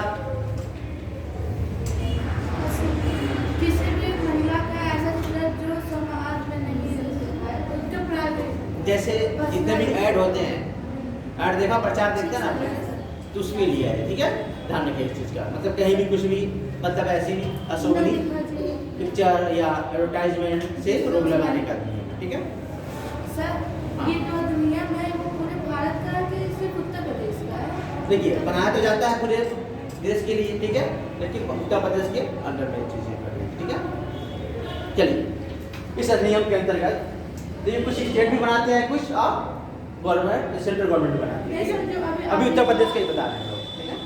किसी भी महिला का ऐसा चित्र जो समाज में नहीं है, उसका प्राइवेट, जैसे
जितने भी ऐड होते हैं, ऐड देखा, प्रचार देखते हैं ना आपने, तो उसमें लिया है, ठीक है। ध्यान रखिए इस चीज़ का, मतलब कहीं भी कुछ भी, मतलब ऐसी भी अशोभनीय पिक्चर या एडवर्टाइजमेंट से रोक लगाने का नियम, ठीक है।
सर ये जो दुनिया में वो पूरे भारत का कि सिर्फ उत्तर प्रदेश का है?
देखिए, बनाया तो जाता है पूरे देश के लिए, ठीक है, लेकिन उत्तर प्रदेश के अंदर में चीज़ें कर रही है, ठीक है। चलिए, इस अधिनियम के अंतर्गत देखिए कुछ स्टेट भी बनाते हैं, कुछ और गवर्नमेंट, सेंट्रल गवर्नमेंट बनाती है। अभी उत्तर प्रदेश का ही बता रहे हैं लोग, ठीक है।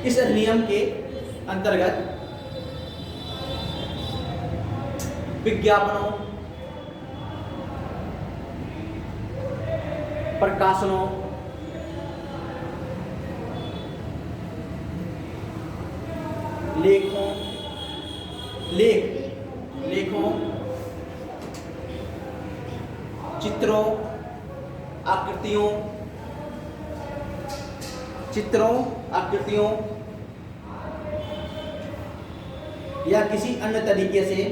इस अधिनियम के अंतर्गत विज्ञापनों, प्रकाशनों, लेखों, चित्रों, आकृतियों या किसी अन्य तरीके से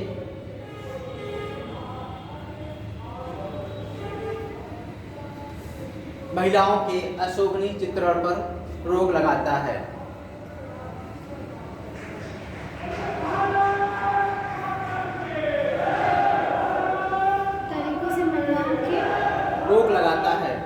महिलाओं के अशोभनीय चित्रण पर रोक लगाता है।
तरीकों से महिलाओं की
रोक लगाता है।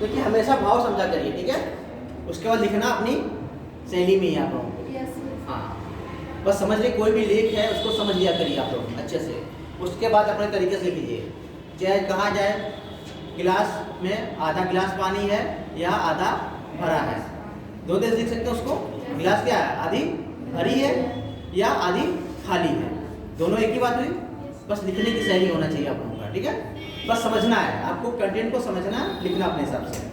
देखिए, हमेशा भाव समझा करिए, ठीक है। उसके बाद लिखना अपनी शैली में ही आप लोगों को। हाँ, बस समझ लीजिए कोई भी लेख है उसको समझ लिया करिए आप लोग अच्छे से, उसके बाद अपने तरीके से लीजिए। चाहे कहा जाए गिलास में आधा गिलास पानी है या आधा भरा है, दो देश लिख सकते हैं उसको। गिलास क्या है, आधी भरी है या आधी खाली है, दोनों एक ही बात हुई। बस लिखने की शैली होना चाहिए आप लोगों का, ठीक है। बस समझना है आपको, कंटेंट को समझना, लिखना अपने हिसाब से।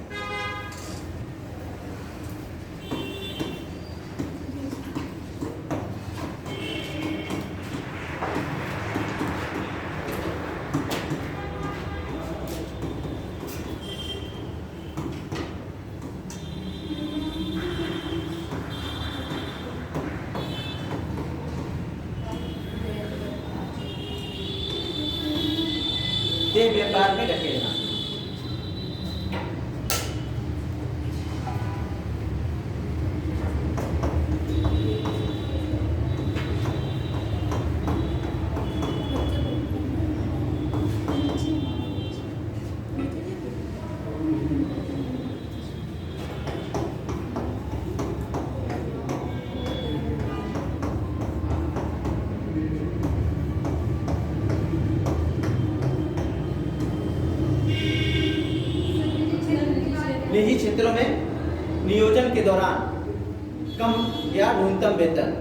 दे व्यापार में ढकेलना। निजी क्षेत्रों में नियोजन के दौरान कम या न्यूनतम वेतन।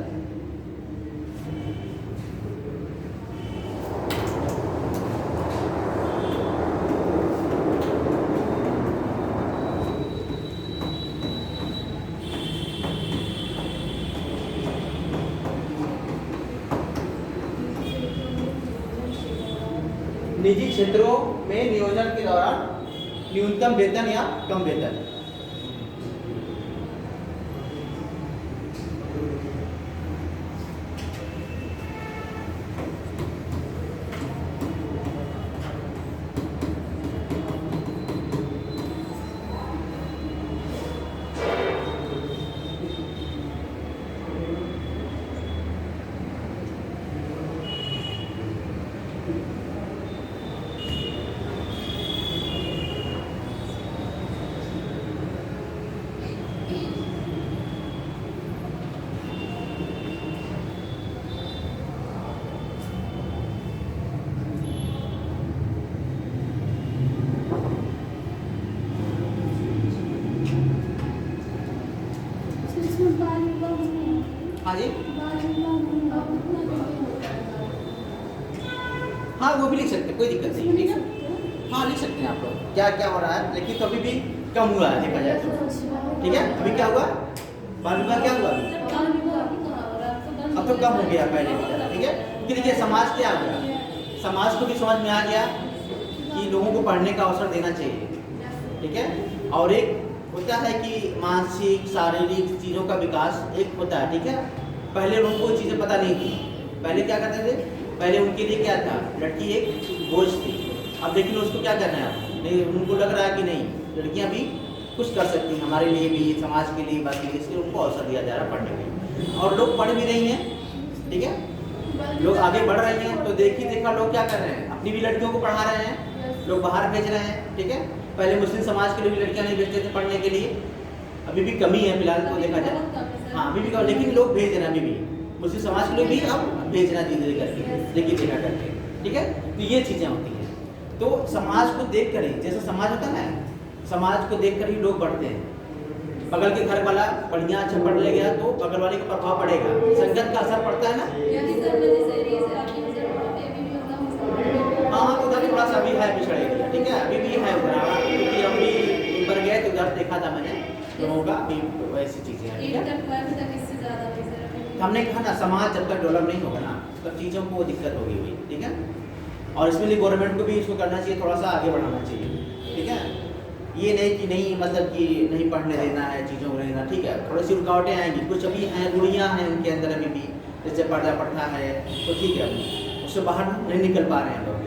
निजी क्षेत्रों में नियोजन के दौरान न्यूनतम वेतन या कम वेतन। हाँ जी, हाँ वो भी लिख सकते हैं, कोई दिक्कत नहीं, ठीक है। हाँ लिख सकते हैं आप लोग क्या क्या हो रहा है, लेकिन तो अभी भी कम हुआ है देखा जाए तो, ठीक है। अभी क्या हुआ, बाल विवाह क्या हुआ अभी, अब तो कम हो गया पहले की तरह, ठीक है। क्योंकि देखिए समाज क्या हो गया, समाज को भी समझ में आ गया कि लोगों को पढ़ने का अवसर देना चाहिए, ठीक है। और एक होता है कि मानसिक शारीरिक चीज़ों का विकास एक होता है, ठीक है। पहले उनको चीज़ें पता नहीं थी, पहले क्या करते थे, पहले उनके लिए क्या था, लड़की एक बोझ थी। अब लेकिन उसको क्या करना है, नहीं उनको लग रहा है कि नहीं लड़कियां भी कुछ कर सकती हैं, हमारे लिए भी, समाज के लिए, बाकी इसलिए उनको अवसर दिया जा रहा है पढ़ने के। और लोग पढ़ भी रही हैं, ठीक है, लोग आगे बढ़ रहे हैं। तो देखी देखा लोग क्या कर रहे हैं, अपनी भी लड़कियों को पढ़ा रहे हैं, लोग बाहर भेज रहे हैं, ठीक है। पहले मुस्लिम समाज के लिए भी लड़कियां नहीं भेजते थे पढ़ने के लिए, अभी भी कमी है फिलहाल तो देखा जाए, हाँ अभी भी, लेकिन लोग भेज रहे हैं अभी भी, मुस्लिम समाज के लिए भी अब भेजना धीरे धीरे करके, देखिए देखा करके, ठीक है। तो ये चीज़ें होती हैं। तो समाज को देख कर ही, जैसा समाज होता है ना, समाज को देख कर ही लोग बढ़ते हैं। बगल के घर वाला बढ़िया अच्छा पढ़ ले गया तो बगल वाले का प्रभाव पड़ेगा, संगत का असर पड़ता है ना। हाँ तो उधर थोड़ा सा अभी है पिछड़े गया, ठीक है, अभी भी है उधर, क्योंकि हम भी ऊपर गए तो उधर देखा था मैंने लोगों का, अभी वैसी चीज़ें हैं, ठीक है। हमने कहा ना समाज जब तक डेवलप नहीं होगा ना तब चीज़ों को दिक्कत होगी हुई, ठीक है। और इसमें लिए गवर्नमेंट को भी इसको करना चाहिए, थोड़ा सा आगे बढ़ाना चाहिए, ठीक है। ये नहीं कि नहीं मतलब कि नहीं पढ़ने देना है, चीज़ों को लेना, ठीक है। थोड़ी सी रुकावटें आएंगी, कुछ अभी हैं गुड़ियाँ हैं उनके अंदर अभी भी, जैसे पर्दा प्रथा है तो ठीक है, उससे बाहर नहीं निकल पा रहे हैं लोग,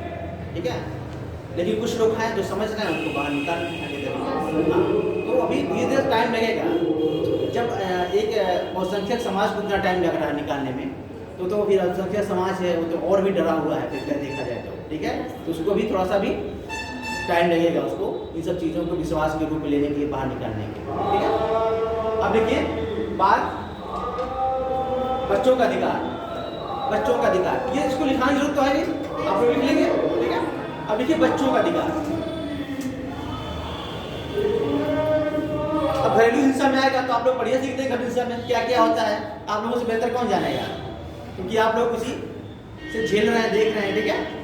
ठीक है। लेकिन कुछ लोग हैं जो समझ रहे हैं उनको बाहर निकाल तो अभी धीरे धीरे टाइम लगेगा। जब एक बहुसंख्यक समाज को इतना टाइम लग रहा है निकालने में, तो फिर अल्पसंख्यक समाज है वो तो और भी डरा हुआ है फिर देखा जाए तो, ठीक है। तो उसको भी थोड़ा सा भी टाइम लगेगा, उसको इन सब चीज़ों को विश्वास के रूप में लेने के लिए, बाहर निकालने के, ठीक है। अब देखिए बात बच्चों का अधिकार, बच्चों का अधिकार, ये इसको लिखाने की जरूरत तो है नहीं, आप लोग लिख लेंगे, ठीक है। अब लिखिए बच्चों का अधिकार। अब घरेलू हिंसा में आएगा तो आप लोग बढ़िया सीखते हैं घरेलू हिंसा में क्या क्या होता है, आप लोगों से बेहतर कौन जानेगा, क्योंकि आप लोग उसी से झेल रहे हैं, देख रहे हैं, ठीक है।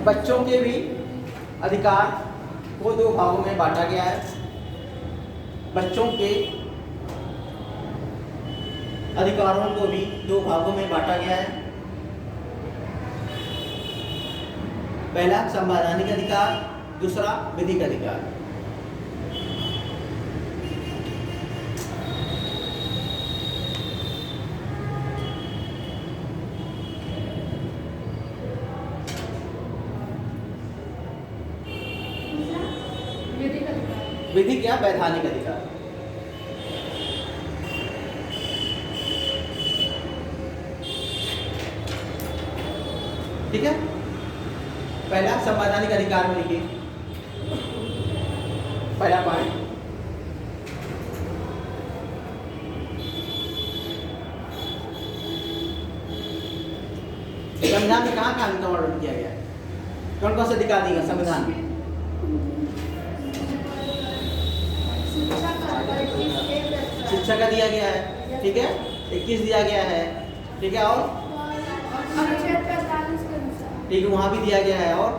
बच्चों के भी अधिकार को दो भागों में बांटा गया है। बच्चों के अधिकारों को भी दो भागों में बांटा गया है। पहला संवैधानिक अधिकार, दूसरा विधिक अधिकार। विधिक या वैधानिक अधिकार। ठीक है, पहला संवैधानिक अधिकार में लिखिए पहला पॉइंट, संविधान में कहाँ कहाँ इनका वर्णन किया गया है, कौन कौन से अधिकार दिए संविधान में? शिक्षा का दिया गया है, ठीक है, 21 दिया गया है, ठीक है, और ठीक है वहां भी दिया गया है, और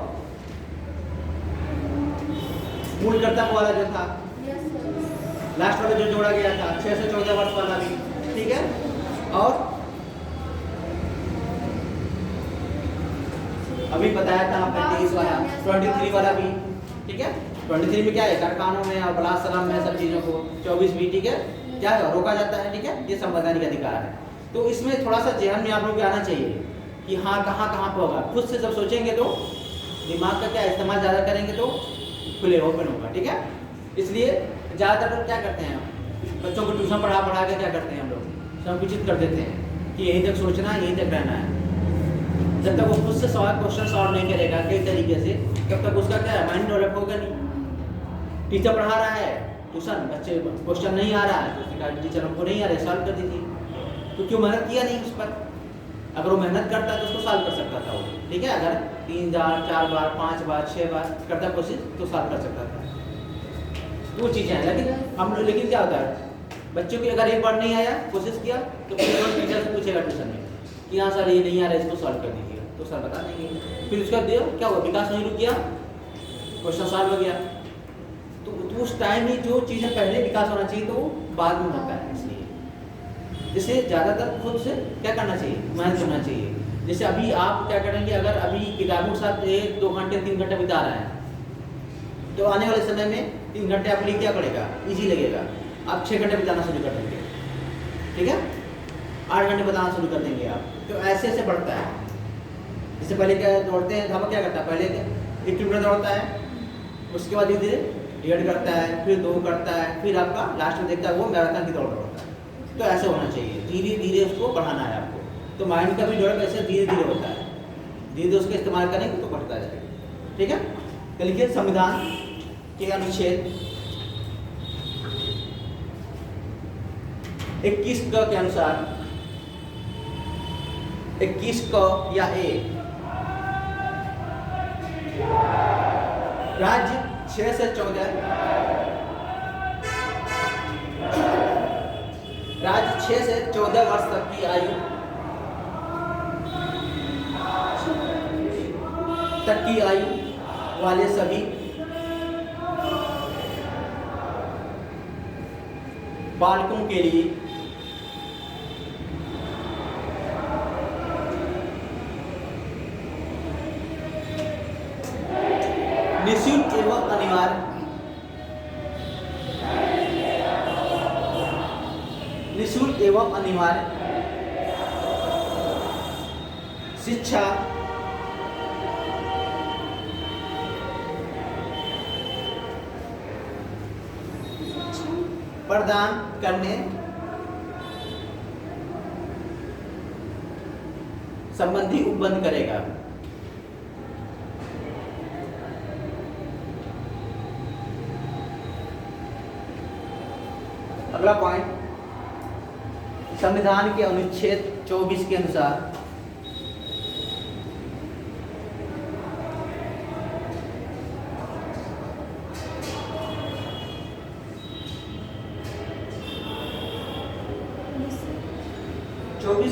मूल कर्तव्य वाला जो था लास्ट वाला जो जोड़ा गया था 6 से 14 वर्ष वाला भी, ठीक है, और अभी बताया था आपने 23 वाला 23 वाला भी, ठीक है। 23 में क्या है, कारखानों में और बलात्संग में सब चीजों को 24 भी, ठीक है, क्या है रोका जाता है, ठीक है, ये संवैधानिक अधिकार है। तो इसमें थोड़ा सा ज़हन में आप लोग को आना चाहिए कि हाँ कहाँ कहाँ पर होगा, खुद से जब सोचेंगे तो दिमाग का क्या इस्तेमाल ज़्यादा करेंगे तो खुले ओपन होगा, ठीक है। इसलिए ज़्यादातर लोग क्या करते हैं, बच्चों को ट्यूशन पढ़ा के क्या करते हैं हम लोग संकुचित कर देते हैं कि यहीं तक सोचना है, यहीं तक रहना है। जब तक वो खुद से सवाल क्वेश्चन सॉल्व नहीं करेगा कई तरीके से, तब तक उसका क्या है माइंड डेवलप होगा नहीं। टीचर पढ़ा रहा है ट्यूशन, बच्चे क्वेश्चन नहीं आ रहा है तो उसने कहा टीचर हमको नहीं आ रहा है, सॉल्व कर दीजिए, तो क्यों मेहनत किया नहीं उस पर। अगर वो मेहनत करता तो उसको सॉल्व कर सकता था वो, ठीक है, अगर 3 बार 4 बार 5 बार 6 बार करता कोशिश तो सॉल्व कर सकता था। वो चीज़ें हैं, लेकिन क्या होता है बच्चों की अगर एक बार नहीं आया कोशिश किया तो टीचर से पूछेगा ट्यूशन में कि हाँ सर ये नहीं आ रहा है, इसको सॉल्व कर दीजिएगा, तो सर बता देंगे। फिर उसका दिया क्या हुआ, विकास नहीं रुक गया, क्वेश्चन सॉल्व हो गया। तो उस टाइम में जो चीज़ें पहले विकास होना चाहिए तो वो बाद में होता है। इसलिए जैसे ज़्यादातर खुद से क्या करना चाहिए, मेहनत करना चाहिए। जैसे अभी आप क्या करेंगे, अगर अभी किताबों के साथ 2 घंटे 3 घंटे बिता रहे हैं तो आने वाले समय में 3 घंटे आपके लिए क्या पड़ेगा, ईजी लगेगा, आप 6 घंटे बिताना शुरू कर देंगे, ठीक है, 8 घंटे बिताना शुरू कर देंगे आप। तो ऐसे ऐसे बढ़ता है। जैसे पहले क्या दौड़ते हैं, हम क्या करता है, पहले 1 किलोमीटर दौड़ता है, उसके बाद धीरे धीरे 1.5 करता है, फिर 2 करता है, फिर आपका लास्ट में देखता है वो मैराथन की दौड़ दौड़ता है। तो ऐसे होना चाहिए, धीरे धीरे उसको बढ़ाना है आपको। तो माइंड का भी डेवलप ऐसे धीरे धीरे होता है, धीरे धीरे उसका इस्तेमाल करेंगे तो बढ़ता जाएगा, ठीक है। तो लिखिए संविधान के अनुच्छेद 21 क के अनुसार 21 क या ए राज्य 6 से 14 वर्ष तक की आयु वाले सभी बालकों के लिए निःशुल्क एवं अनिवार्य शिक्षा प्रदान करने संबंधी उपबंध करेगा। अगला पॉइंट, संविधान के अनुच्छेद 24 के अनुसार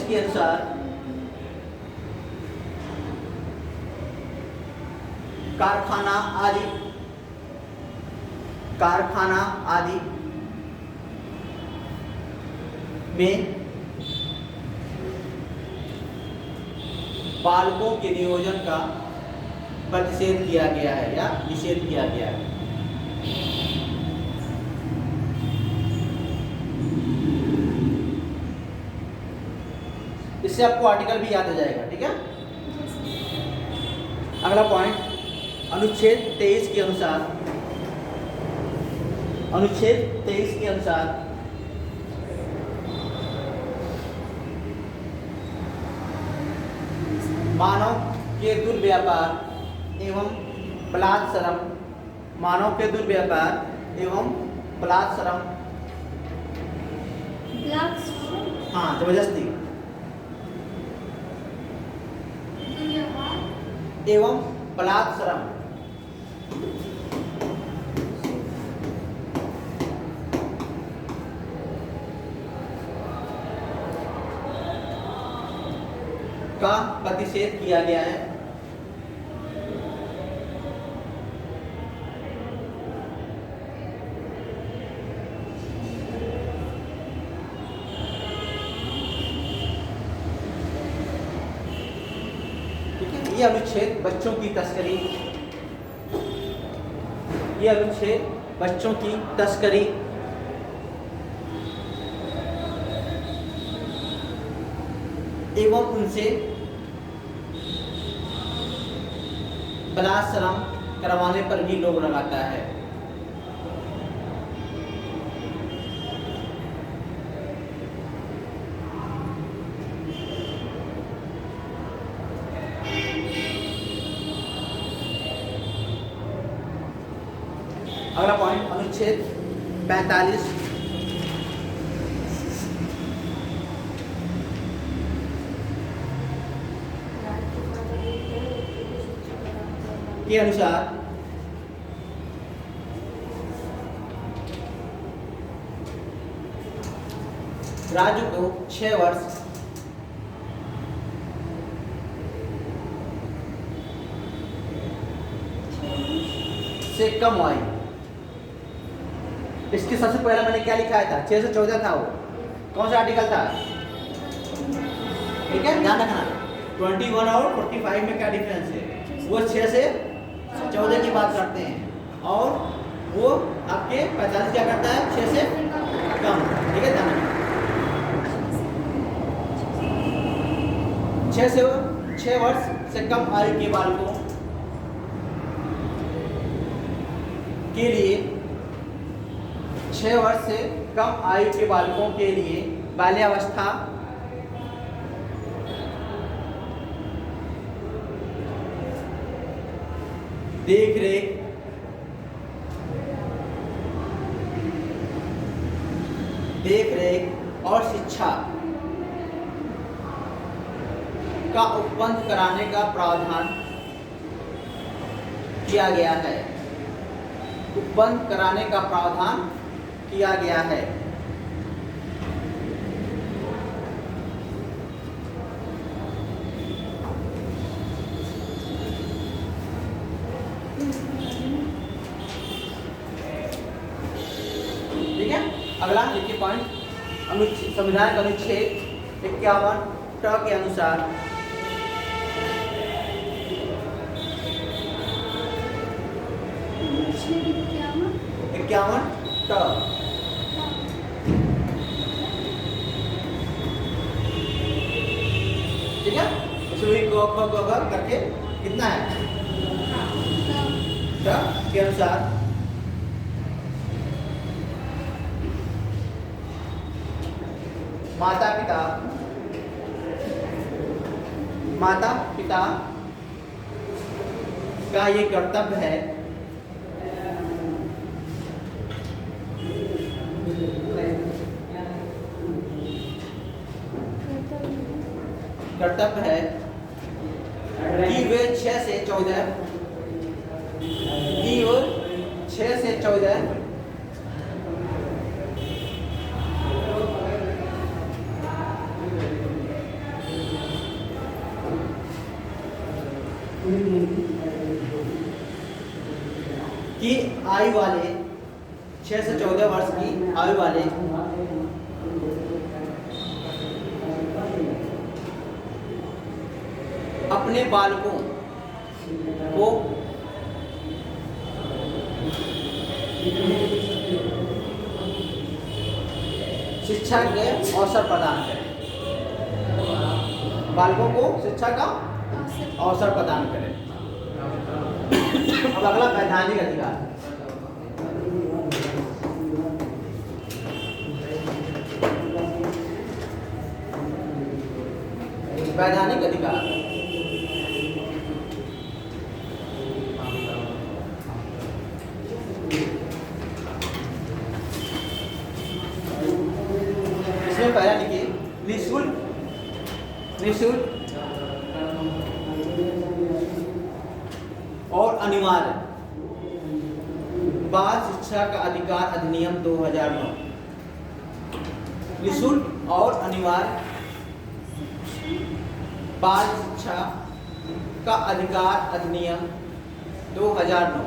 के अनुसार कारखाना आदि में बालकों के नियोजन का प्रतिषेध किया गया है या निषेध किया गया है। इससे आपको आर्टिकल भी याद हो जाएगा, ठीक है। अगला पॉइंट, अनुच्छेद 23 के अनुसार मानव के दुर्व्यापार एवं बलात्सरम, हाँ जबरदस्ती एवं बलात्सरम का प्रतिषेध किया गया है। ये अनुच्छेद बच्चों की तस्करी एवं उनसे बलात्सरम करवाने पर भी रोक लगाता है। अगला पॉइंट, अनुच्छेद 45 के अनुसार राज्य को 6 वर्ष से कम आयु, इसके सबसे पहले मैंने क्या लिखा था, 6 से 14 था, वो कौन सा आर्टिकल था, ठीक है, ध्यान रखना। 21 और 45 में क्या डिफरेंस है, वो 6 से 14 की बात करते हैं और वो आपके 45 क्या करता है, 6 से कम, ठीक है, ध्यान रखना। 6 वर्ष से कम आयु के बालकों के लिए 6 वर्ष से कम आयु के बालकों के लिए बाल्यावस्था देख रेख और शिक्षा का उपबंध कराने का प्रावधान किया गया है। ठीक है, अगला देखिए पॉइंट, संविधान का अनुच्छेद 51 के अनुसार ठीक है, इसमें ग करके कितना है, के अनुसार माता पिता का ये कर्तव्य है कर्तव्य है कि वे 6 से 14 की आयु वाले 6 से 14 वर्ष की आयु वाले अपने बालकों को शिक्षा के अवसर प्रदान करें। बालकों को शिक्षा का अवसर प्रदान करें। अब अगला वैधानिक अधिकार। वैधानिक अधिकार इसमें पहला लिखिए निःशुल्क और अनिवार्य बाल शिक्षा का अधिकार अधिनियम 2009। निःशुल्क और अनिवार्य बाल शिक्षा का अधिकार अधिनियम 2009।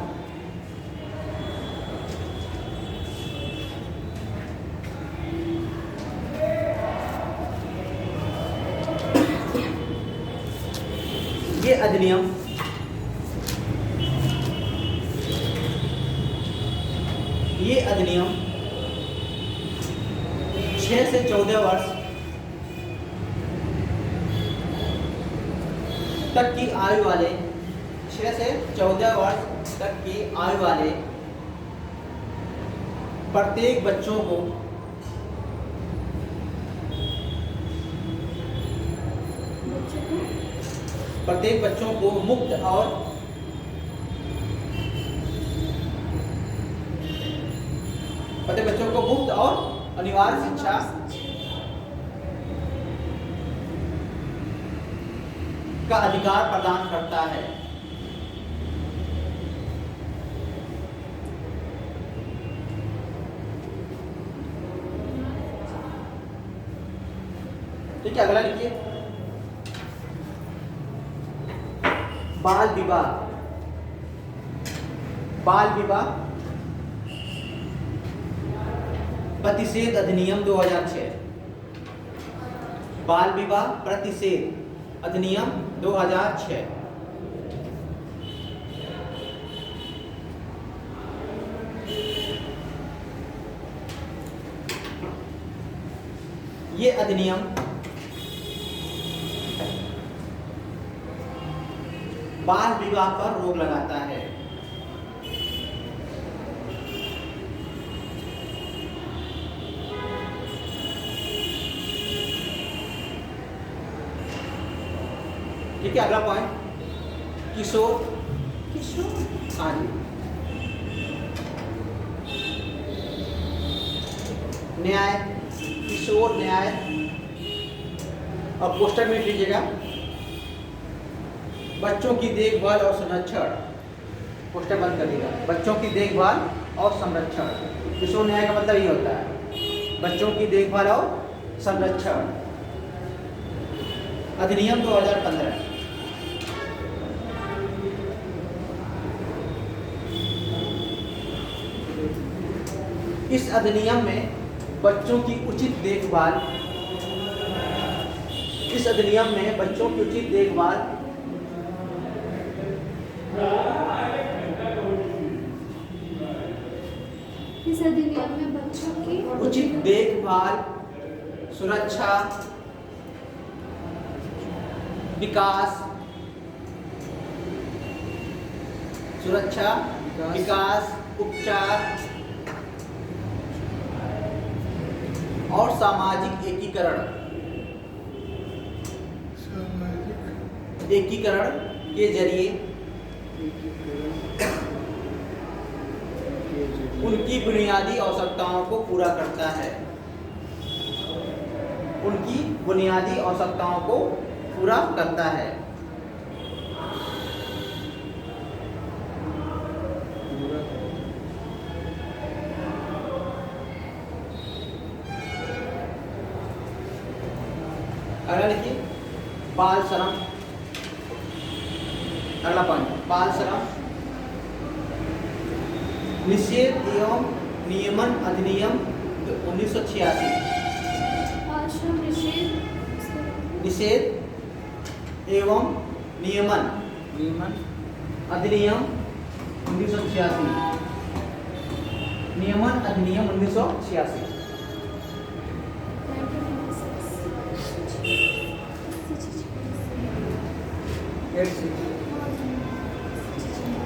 ये अधिनियम ये अधिनियम 6 से 14 वर्ष तक की आयु वाले 6 से 14 वर्ष तक की आयु वाले प्रत्येक बच्चों को मुक्त और अनिवार्य शिक्षा का अधिकार प्रदान करता है। ठीक है, अगला लिखिए बाल विवाह प्रतिषेध अधिनियम 2006। बाल विवाह प्रतिषेध अधिनियम 2006। ये अधिनियम बाल विवाह पर रोक लगाता है। ठीक है, अगला पॉइंट किशोर हाँ जी न्याय, किशोर न्याय और पोस्टर में लीजिएगा बच्चों की देखभाल और संरक्षण। पोस्टर बंद कर दीजिएगा। बच्चों की देखभाल और संरक्षण, किशोर न्याय का मतलब ये होता है बच्चों की देखभाल और संरक्षण। अधिनियम 2015। इस अधिनियम में बच्चों की उचित देखभाल इस अधिनियम में बच्चों की उचित देखभाल
इस अधिनियम में बच्चों की
उचित देखभाल, सुरक्षा, विकास, उपचार और सामाजिक एकीकरण के जरिए उनकी बुनियादी आवश्यकताओं को पूरा करता है। पूरा करता है। अगला लिखिए बाल श्रम। अगला पॉइंट बाल श्रम निषेध एवं नियमन अधिनियम 1986।
आश्रम
निषेध एवं नियमन अधिनियम 1986। नियमन अधिनियम 1986।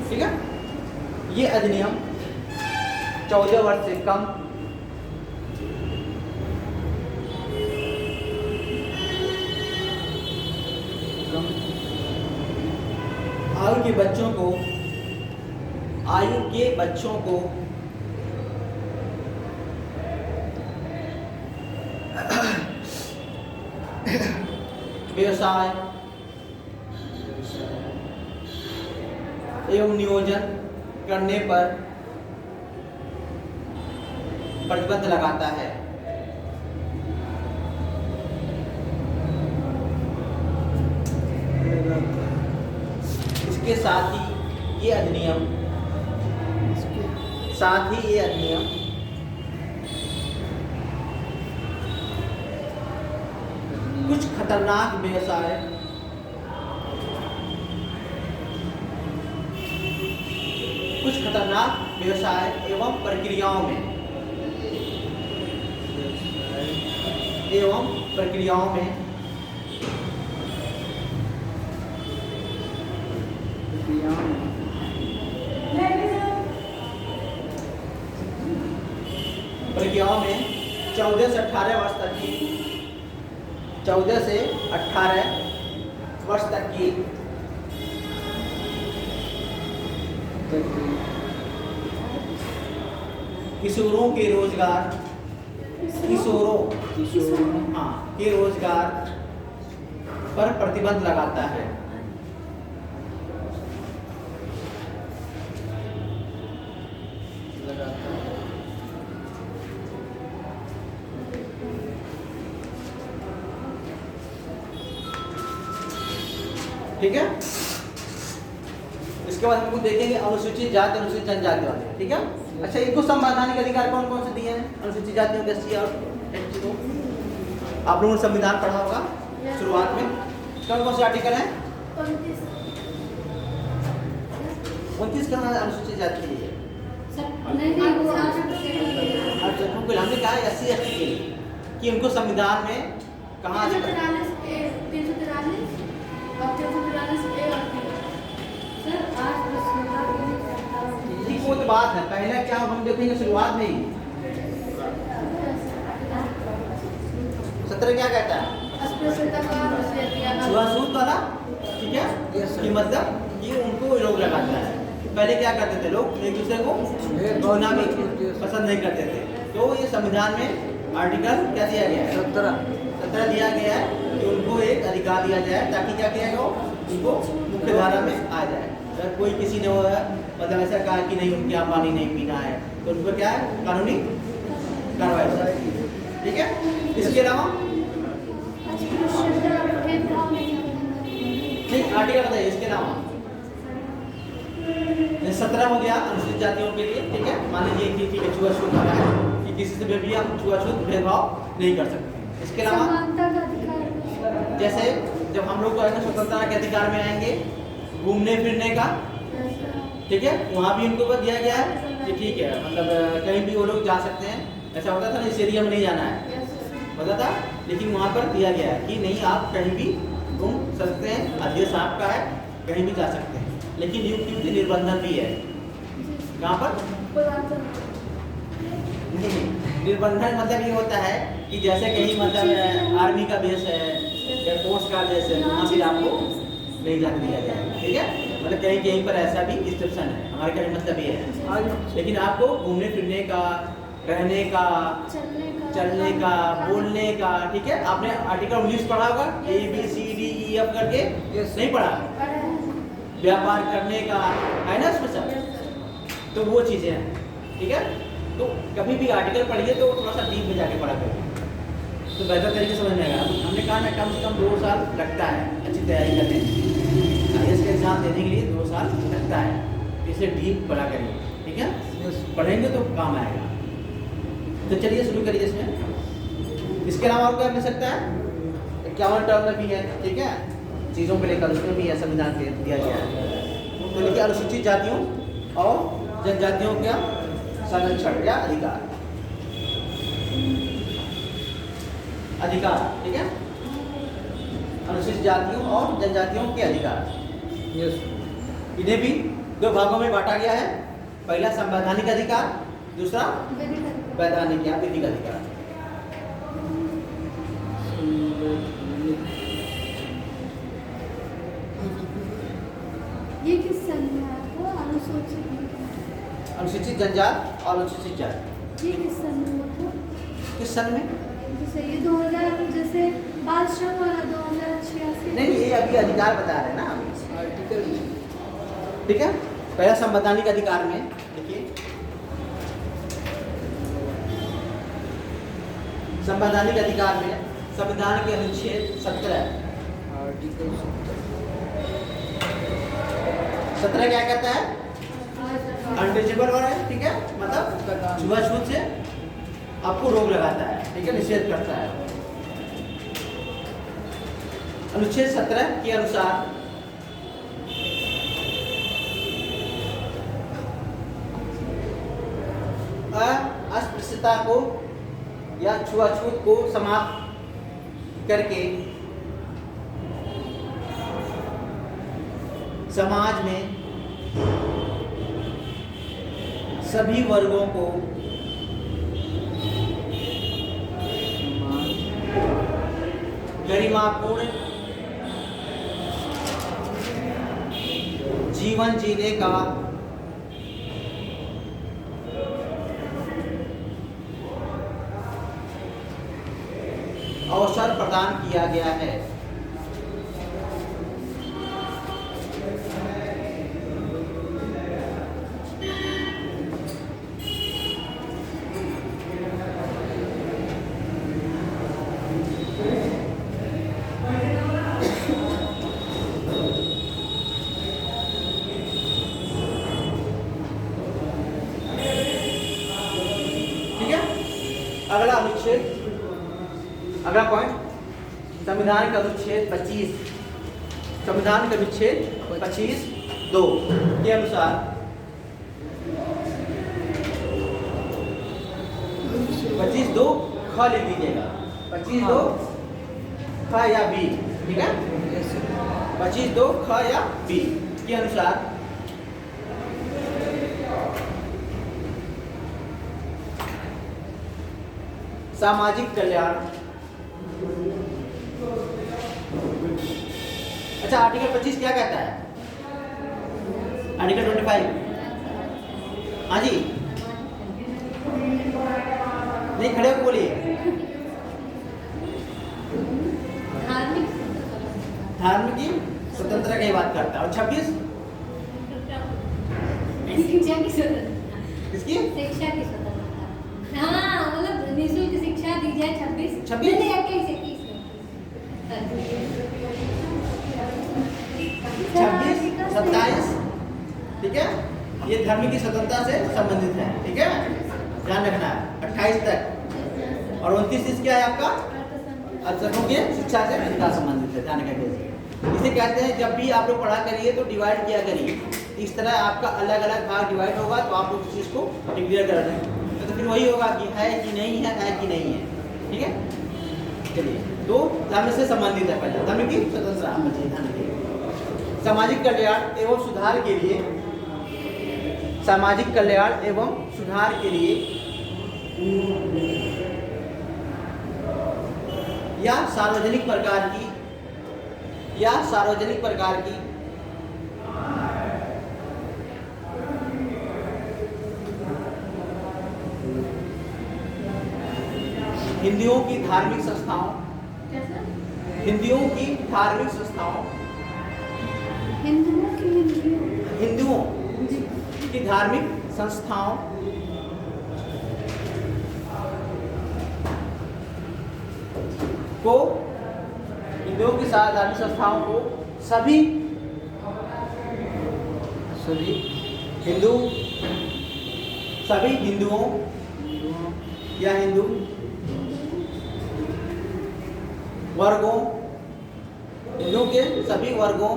ठीक है, ये अधिनियम 14 वर्ष से कम आयु के बच्चों को व्यवसाय एवं नियोजन करने पर प्रतिबंध लगाता है। इसके साथ ही ये अधिनियम कुछ खतरनाक व्यवसाय एवं प्रक्रियाओं में प्रक्रियाओं में 14 से 18 वर्ष तक की 14 से 18 वर्ष तक की किशोरों के रोजगार के रोजगार पर प्रतिबंध लगाता है। ठीक है, इसके बाद हमको देखेंगे अनुसूचित जाति अनुसूचित जनजाति वाले। ठीक है, अच्छा इनको संवैधानिक अधिकार कौन कौन से दिए हैं अनुसूचित जातियों के एससी और एसटी को? आप लोगों ने संविधान पढ़ा होगा शुरुआत में। कौन कौन से आर्टिकल हैं? 29 का अनुसूचित जाति के लिए। अच्छा बिल्कुल, हमने कहा एससी एसटी के लिए कि उनको संविधान में कहाँ वो तो बात है, पहले क्या हम देखेंगे शुरुआत में ही 17 क्या कहता है छुआछूत वाला। ठीक है, कि मतलब ये उनको रोक लगाता है। पहले क्या करते थे लोग एक दूसरे को छूना भी पसंद नहीं करते थे, तो ये संविधान में आर्टिकल क्या दिया गया है 17 दिया गया है कि उनको एक अधिकार दिया जाए ताकि क्या किया जाए उनको मुख्य धारा में आ जाए। अगर कोई किसी ने मतलब ऐसा कहा कि नहीं उनके यहाँ पानी नहीं पीना है तो उनको क्या है कानूनी कार्रवाई। ठीक है, इसके अलावा नहीं आर्टिकल बताइए। इसके अलावा 17 हो गया अनुसूचित जातियों के लिए। ठीक है, मान लीजिए कि ठीक है छुआछूत वाला है कि किसी से भी हम छुआछूत भेदभाव नहीं कर सकते। इसके अलावा जैसे जब हम लोग को ऐसा स्वतंत्रता के अधिकार में आएंगे घूमने फिरने का, ठीक है, वहाँ भी उनको दिया गया है कि ठीक है मतलब कहीं भी वो लोग जा सकते हैं। ऐसा होता था ना इस एरिया में नहीं जाना है होता था, लेकिन वहाँ पर दिया गया है कि नहीं आप कहीं भी घूम सकते हैं, आदेश आपका है, कहीं भी जा सकते हैं, लेकिन युक्त निर्बंधन भी है। कहाँ पर निर्बंधन मतलब ये होता है कि जैसे कहीं मतलब आर्मी का बेस है या कोस्ट का बेस है, वहाँ भी आपको नहीं जाने दिया जाएगा। ठीक है, मतलब कहीं कहीं पर ऐसा भी रिस्ट्रिक्शन है। हमारे कहने मतलब ये है, लेकिन आपको घूमने फिरने का कहने का, चलने का, बोलने का, ठीक है। आपने आर्टिकल 19 पढ़ा होगा, ABCDEF करके, नहीं पढ़ा? व्यापार करने का है ना इसमें सब, तो वो चीज़ें हैं, ठीक है। तो कभी भी आर्टिकल पढ़िए तो थोड़ा सा डीप में जाके पढ़ा करिए, तो बेहतर तरीके से समझ में आएगा। हमने कहा ना कम से कम 2 साल लगता है अच्छी तैयारी करने, IAS का एग्ज़ाम देने के लिए 2 साल लगता है, इसलिए डीप पढ़ा करिए, ठीक है। पढ़ेंगे तो काम आएगा। तो चलिए शुरू करिए इसमें। इसके अलावा और क्या मिल सकता है? 51 टर्म में भी है, ठीक है, चीज़ों को लेकर उसमें भी है, संविधान दिया गया है। तो लिखिए अनुसूचित जातियों और जनजातियों का संरक्षण या अधिकार, ठीक है। अनुसूचित जातियों और जनजातियों के अधिकार, इन्हें भी 2 भागों में बांटा गया है। पहला संवैधानिक अधिकार, दूसरा वैधानिक या विधिक अधिकार।
ये किस सन में आपको
अनुसूचित जनजात और अनुसूचित जाति,
ये किस सन में होता?
किस सन में?
जैसे ये 2000, जैसे बाल श्रम वाला 2086।
नहीं, ये अभी अधिकार बता रहे हैं ना आर्टिकल, ठीक है। पहला संवैधानिक अधिकार में देखिए, संवैधानिक अधिकार में संविधान के अनुच्छेद 17, आर्टिकल 17 क्या कहता है? अनटचेबल हो रहा है, ठीक है, मतलब छुआछूत से आपको रोक लगाता है, ठीक है, निषेध करता है। अनुच्छेद 17 के अनुसार अस्पृश्यता को या छुआछूत को समाप्त करके समाज में सभी वर्गों को गरिमापूर्ण जीवन जीने का अवसर प्रदान किया गया है। अगला अनुच्छेद, अगला पॉइंट, संविधान का अनुच्छेद 25, संविधान का अनुच्छेद 25(2) के अनुसार 25(2) ख लिख दीजिएगा, 25(2) ख या बी, ठीक है, 25(2) ख या बी के अनुसार सामाजिक कल्याण, अच्छा आर्टिकल 25 क्या कहता है? आर्टिकल 25, हाँ जी, नहीं खड़े हो बोलिए। धार्मिक स्वतंत्रता की बात करता है। और 26
शिक्षा की स्वतंत्रता,
किसकी?
शिक्षा की स्वतंत्रता, हाँ मतलब निःशुल्क शिक्षा दी जाए। 26 नहीं 21
26 27, ठीक है, ये धर्म की स्वतंत्रता से संबंधित है, ठीक है, ध्यान रखना है। 28 तक और 29 क्या है आपका? अवसरों के शिक्षा से अधिकार संबंधित है, ध्यान रखिए। इसे कहते हैं जब भी आप लोग पढ़ा करिए तो डिवाइड किया करिए, इस तरह आपका अलग अलग भाग डिवाइड होगा तो आप लोग इस चीज़ को क्लियर कर दें, तो फिर वही होगा कि है कि नहीं है कि नहीं है, ठीक है। चलिए, तो धर्म से संबंधित है, पहले धर्म की स्वतंत्रता, ध्यान रखिए। सामाजिक कल्याण एवं सुधार के लिए, सामाजिक कल्याण एवं सुधार के लिए या सार्वजनिक प्रकार की हिंदुओं की धार्मिक संस्थाओं,
कैसा?
हिंदुओं की धार्मिक संस्थाओं,
हिंदुओं की
हिंदुओं की धार्मिक संस्थाओं को, हिंदुओं की धार्मिक संस्थाओं को सभी हिंदू, सभी हिंदुओं या हिंदू वर्गों, हिंदुओं के सभी वर्गों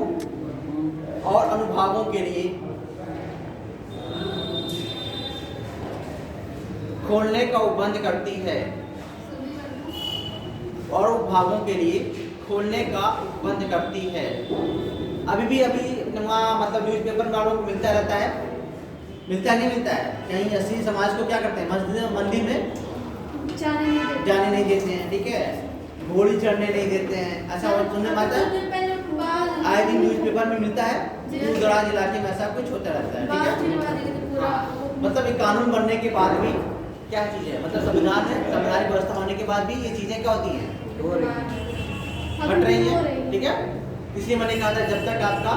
और अनुभागों के लिए खोलने का उपबंध करती है, और उपभागों के लिए खोलने का उपबंध करती है। अभी मतलब न्यूज़पेपर वालों को मिलता रहता है, मिलता नहीं मिलता है। कहीं असली समाज को क्या करते हैं, मस्जिद मंदिर में जाने नहीं देते हैं, ठीक है, घोड़ी चढ़ने नहीं देते हैं, ऐसा सुनने में आता है। आए दिन न्यूज़पेपर में मिलता है, दूर दराज इलाके में ऐसा कुछ होता रहता है, ठीक है। मतलब एक कानून बनने के बाद भी क्या चीज़ है, मतलब संविधान है, संवैधानिक व्यवस्था होने के बाद भी ये चीज़ें क्या होती हैं, हट रही है, ठीक है। इसलिए मैंने कहा था जब तक आपका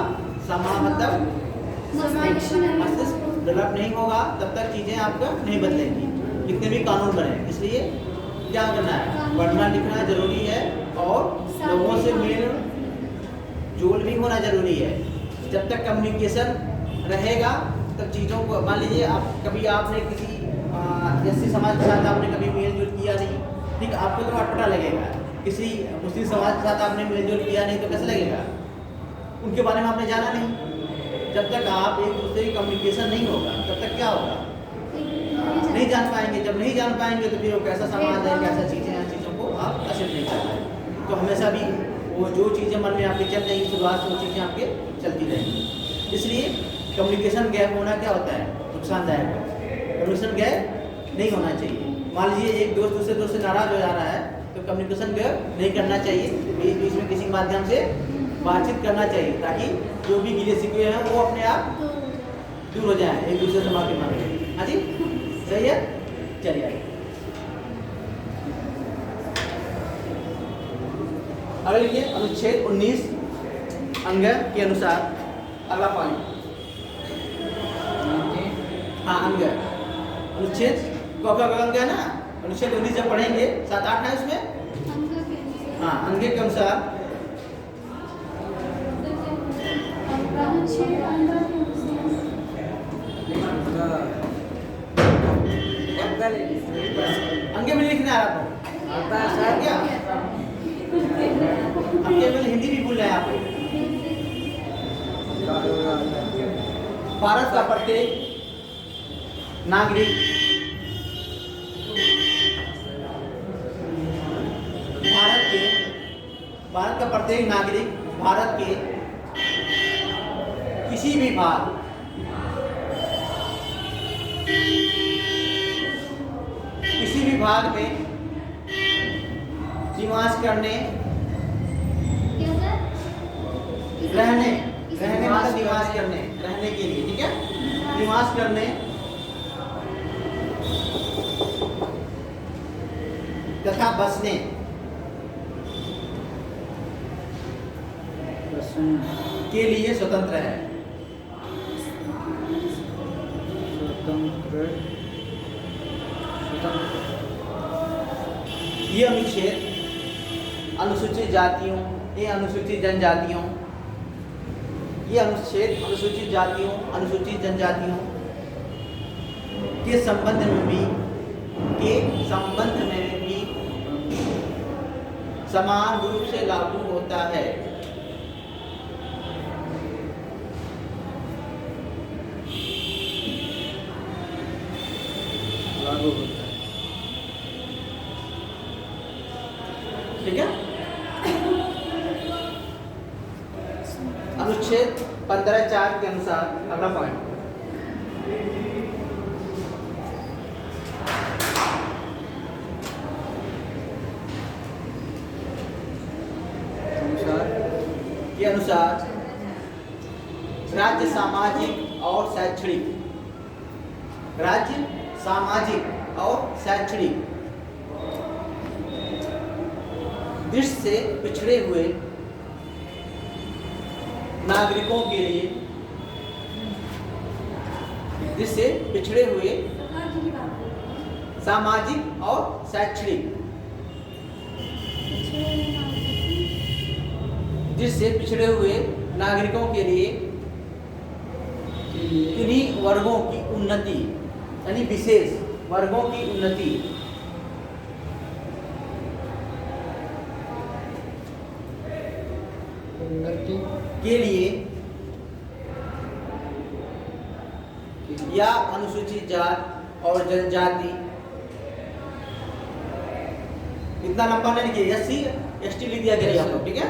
मस्तिष्क डेवलप नहीं होगा तब तक चीज़ें आपका नहीं बदलेंगी, कितने भी कानून बने। इसलिए क्या करना है, पढ़ना लिखना जरूरी है और लोगों से मेल जोल भी होना जरूरी है। जब तक कम्युनिकेशन रहेगा तब चीज़ों को, मान लीजिए आप कभी आपने किसी एससी समाज के साथ आपने कभी मेल जोल किया नहीं, ठीक, आपको तो अटपटा लगेगा। किसी मुस्लिम समाज के साथ आपने मेल जोल किया नहीं तो कैसे लगेगा, उनके बारे में आपने जाना नहीं। जब तक आप एक दूसरे की कम्युनिकेशन नहीं होगा तब तक क्या होगा, नहीं जान पाएंगे। जब नहीं जान पाएंगे तो फिर वो कैसा समाज है, कैसा चीज़ें हैं, चीज़ों को आप एक्सेप्ट नहीं कर पाएंगे। तो हमेशा भी वो जो चीज़ें मन में आपके चल रही शुरुआत से वो चीज़ें आपके चलती रहेंगी। इसलिए कम्युनिकेशन गैप होना क्या होता है, नुकसानदायक है। कम्युनिकेशन गैप नहीं होना चाहिए। मान लीजिए एक दोस्त दूसरे दोस्त से नाराज हो जा रहा है तो कम्युनिकेशन गैप नहीं करना चाहिए, बीच बीच में किसी माध्यम से बातचीत करना चाहिए ताकि जो भी गिले शिकवे हैं वो अपने आप दूर हो जाए, एक दूसरे से माफी मांगे। हाँ जी, सही है, चलिए आइए। अगले लिखिए अनुच्छेद 19 अंग के अनुसार अगला पॉइंट। हाँ, अंग अनुच्छेद अंग है ना, अनुच्छेद 19 जब पढ़ेंगे 7-8 है उसमें। हाँ, अंग के अनुसार अंगे में लिखना है आपको, क्या अंगे में हिंदी भी भूल रहे हैं आप। भारत का प्रत्येक नागरिक भारत का प्रत्येक नागरिक भारत के किसी भी भाग में निवास करने, रहने मतलब निवास करने, रहने के लिए, ठीक है, निवास करने तथा बसने के लिए स्वतंत्र है। ये अनुच्छेद अनुसूचित जातियों, ये अनुसूचित जनजातियों, ये अनुच्छेद अनुसूचित जातियों, अनुसूचित जनजातियों के संबंध में भी समान रूप से लागू होता है। ठीक है, अनुच्छेद 15(4) के अनुसार अगला पॉइंट। के अनुसार राज्य सामाजिक और शैक्षणिक दृष्टि से पिछड़े हुए नागरिकों के लिए, दृष्टि से पिछड़े हुए सामाजिक और शैक्षणिक, जिससे पिछड़े हुए नागरिकों के लिए किन्हीं वर्गों की उन्नति, यानी विशेष वर्गों की उन्नति के लिए या अनुसूचित जात और जनजाति, इतना लंबा नहीं लिखिए, एससी एसटी लिख दिया करिए आप लोग, ठीक है,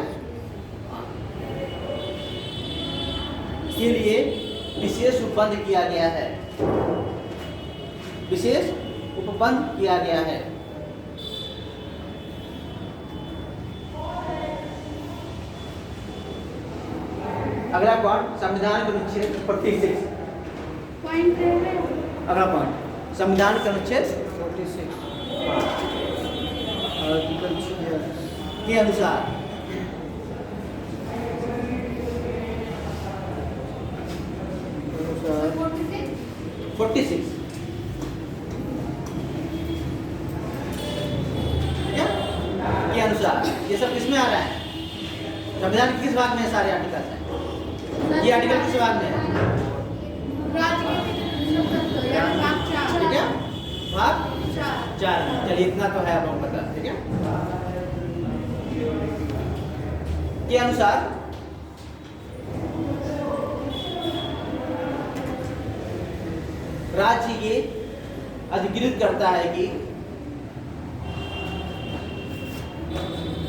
के लिए विशेष उपबंध किया गया है, विशेष उपबंध किया गया है। अगला पॉइंट संविधान का अनुच्छेद 46। अगला पॉइंट संविधान का अनुच्छेद
46 आर्टिकल 6
के अनुसार
अनुसार
46 के अनुसार, ये सब किसमें आ रहा है? संविधान के किस भाग में है? सारे आर्टिकल हैं। ये आर्टिकल किस भाग में है? ठीक है, भाग 4। चलिए इतना तो है आप लोगों को पता, ठीक है। के अनुसार राज्य ये अधिकृत करता है कि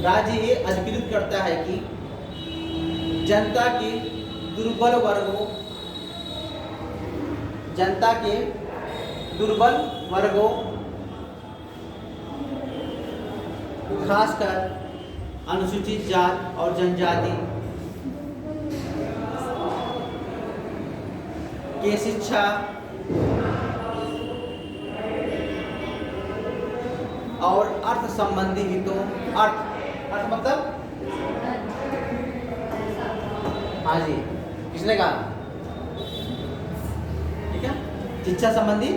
राज्य ये अधिकृत करता है कि जनता के दुर्बल वर्गों, जनता के दुर्बल वर्गों, खासकर अनुसूचित जात और जनजाति के शिक्षा और अर्थ संबंधी हितों, अर्थ मतलब, हाँ जी, किसने कहा? ठीक है, शिक्षा संबंधी,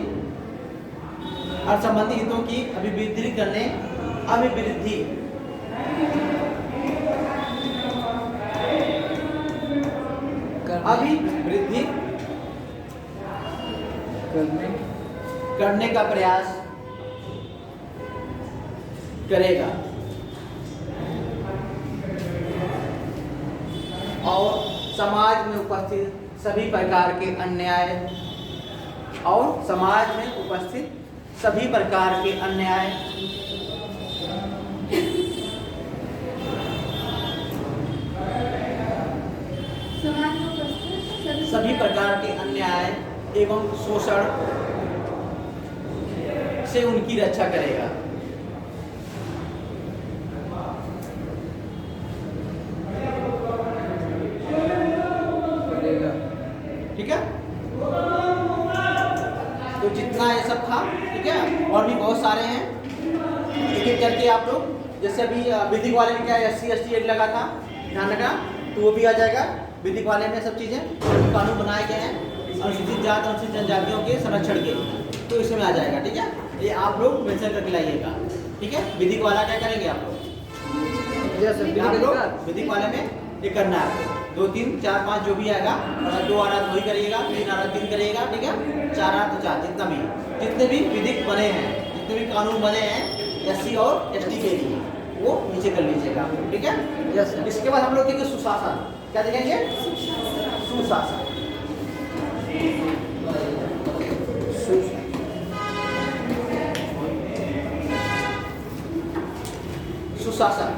अर्थ संबंधी हितों की अभिवृद्धि करने, अभिवृद्धि अभिवृद्धि करने का प्रयास करेगा और समाज में उपस्थित सभी प्रकार के अन्याय, और समाज में उपस्थित सभी प्रकार के अन्याय सभी प्रकार के अन्याय एवं शोषण से उनकी रक्षा करेगा। ठीक है, तो जितना ये सब था, ठीक है, और भी बहुत सारे हैं, एक एक करके आप लोग, जैसे अभी विधिक वाले में क्या SC ST एड लगा था, ध्यान रखना, तो वो भी आ जाएगा। विधिक वाले में सब चीज़ें कानून बनाए गए हैं अनुसूचित जात अनुसूचित जनजातियों के संरक्षण के, तो इसमें आ जाएगा। ठीक है, ये आप लोग मेंशन करके लाइएगा। ठीक है, विधिक वाला क्या करेंगे आप लोग? विधिक वाले में ये करना है, 2 3 4 5 जो भी आएगा, 2 आ रहा तो वही करिएगा, 3 आ रहा 3 करिएगा। ठीक है, 4 आ रहा तो 4, जितने भी विधिक बने हैं, जितने भी कानून बने हैं SC और ST के लिए, वो नीचे कर लीजिएगा। ठीक है, इसके बाद हम लोग देखेंगे सुशासन। क्या देखेंगे? सुशासन। सुशासन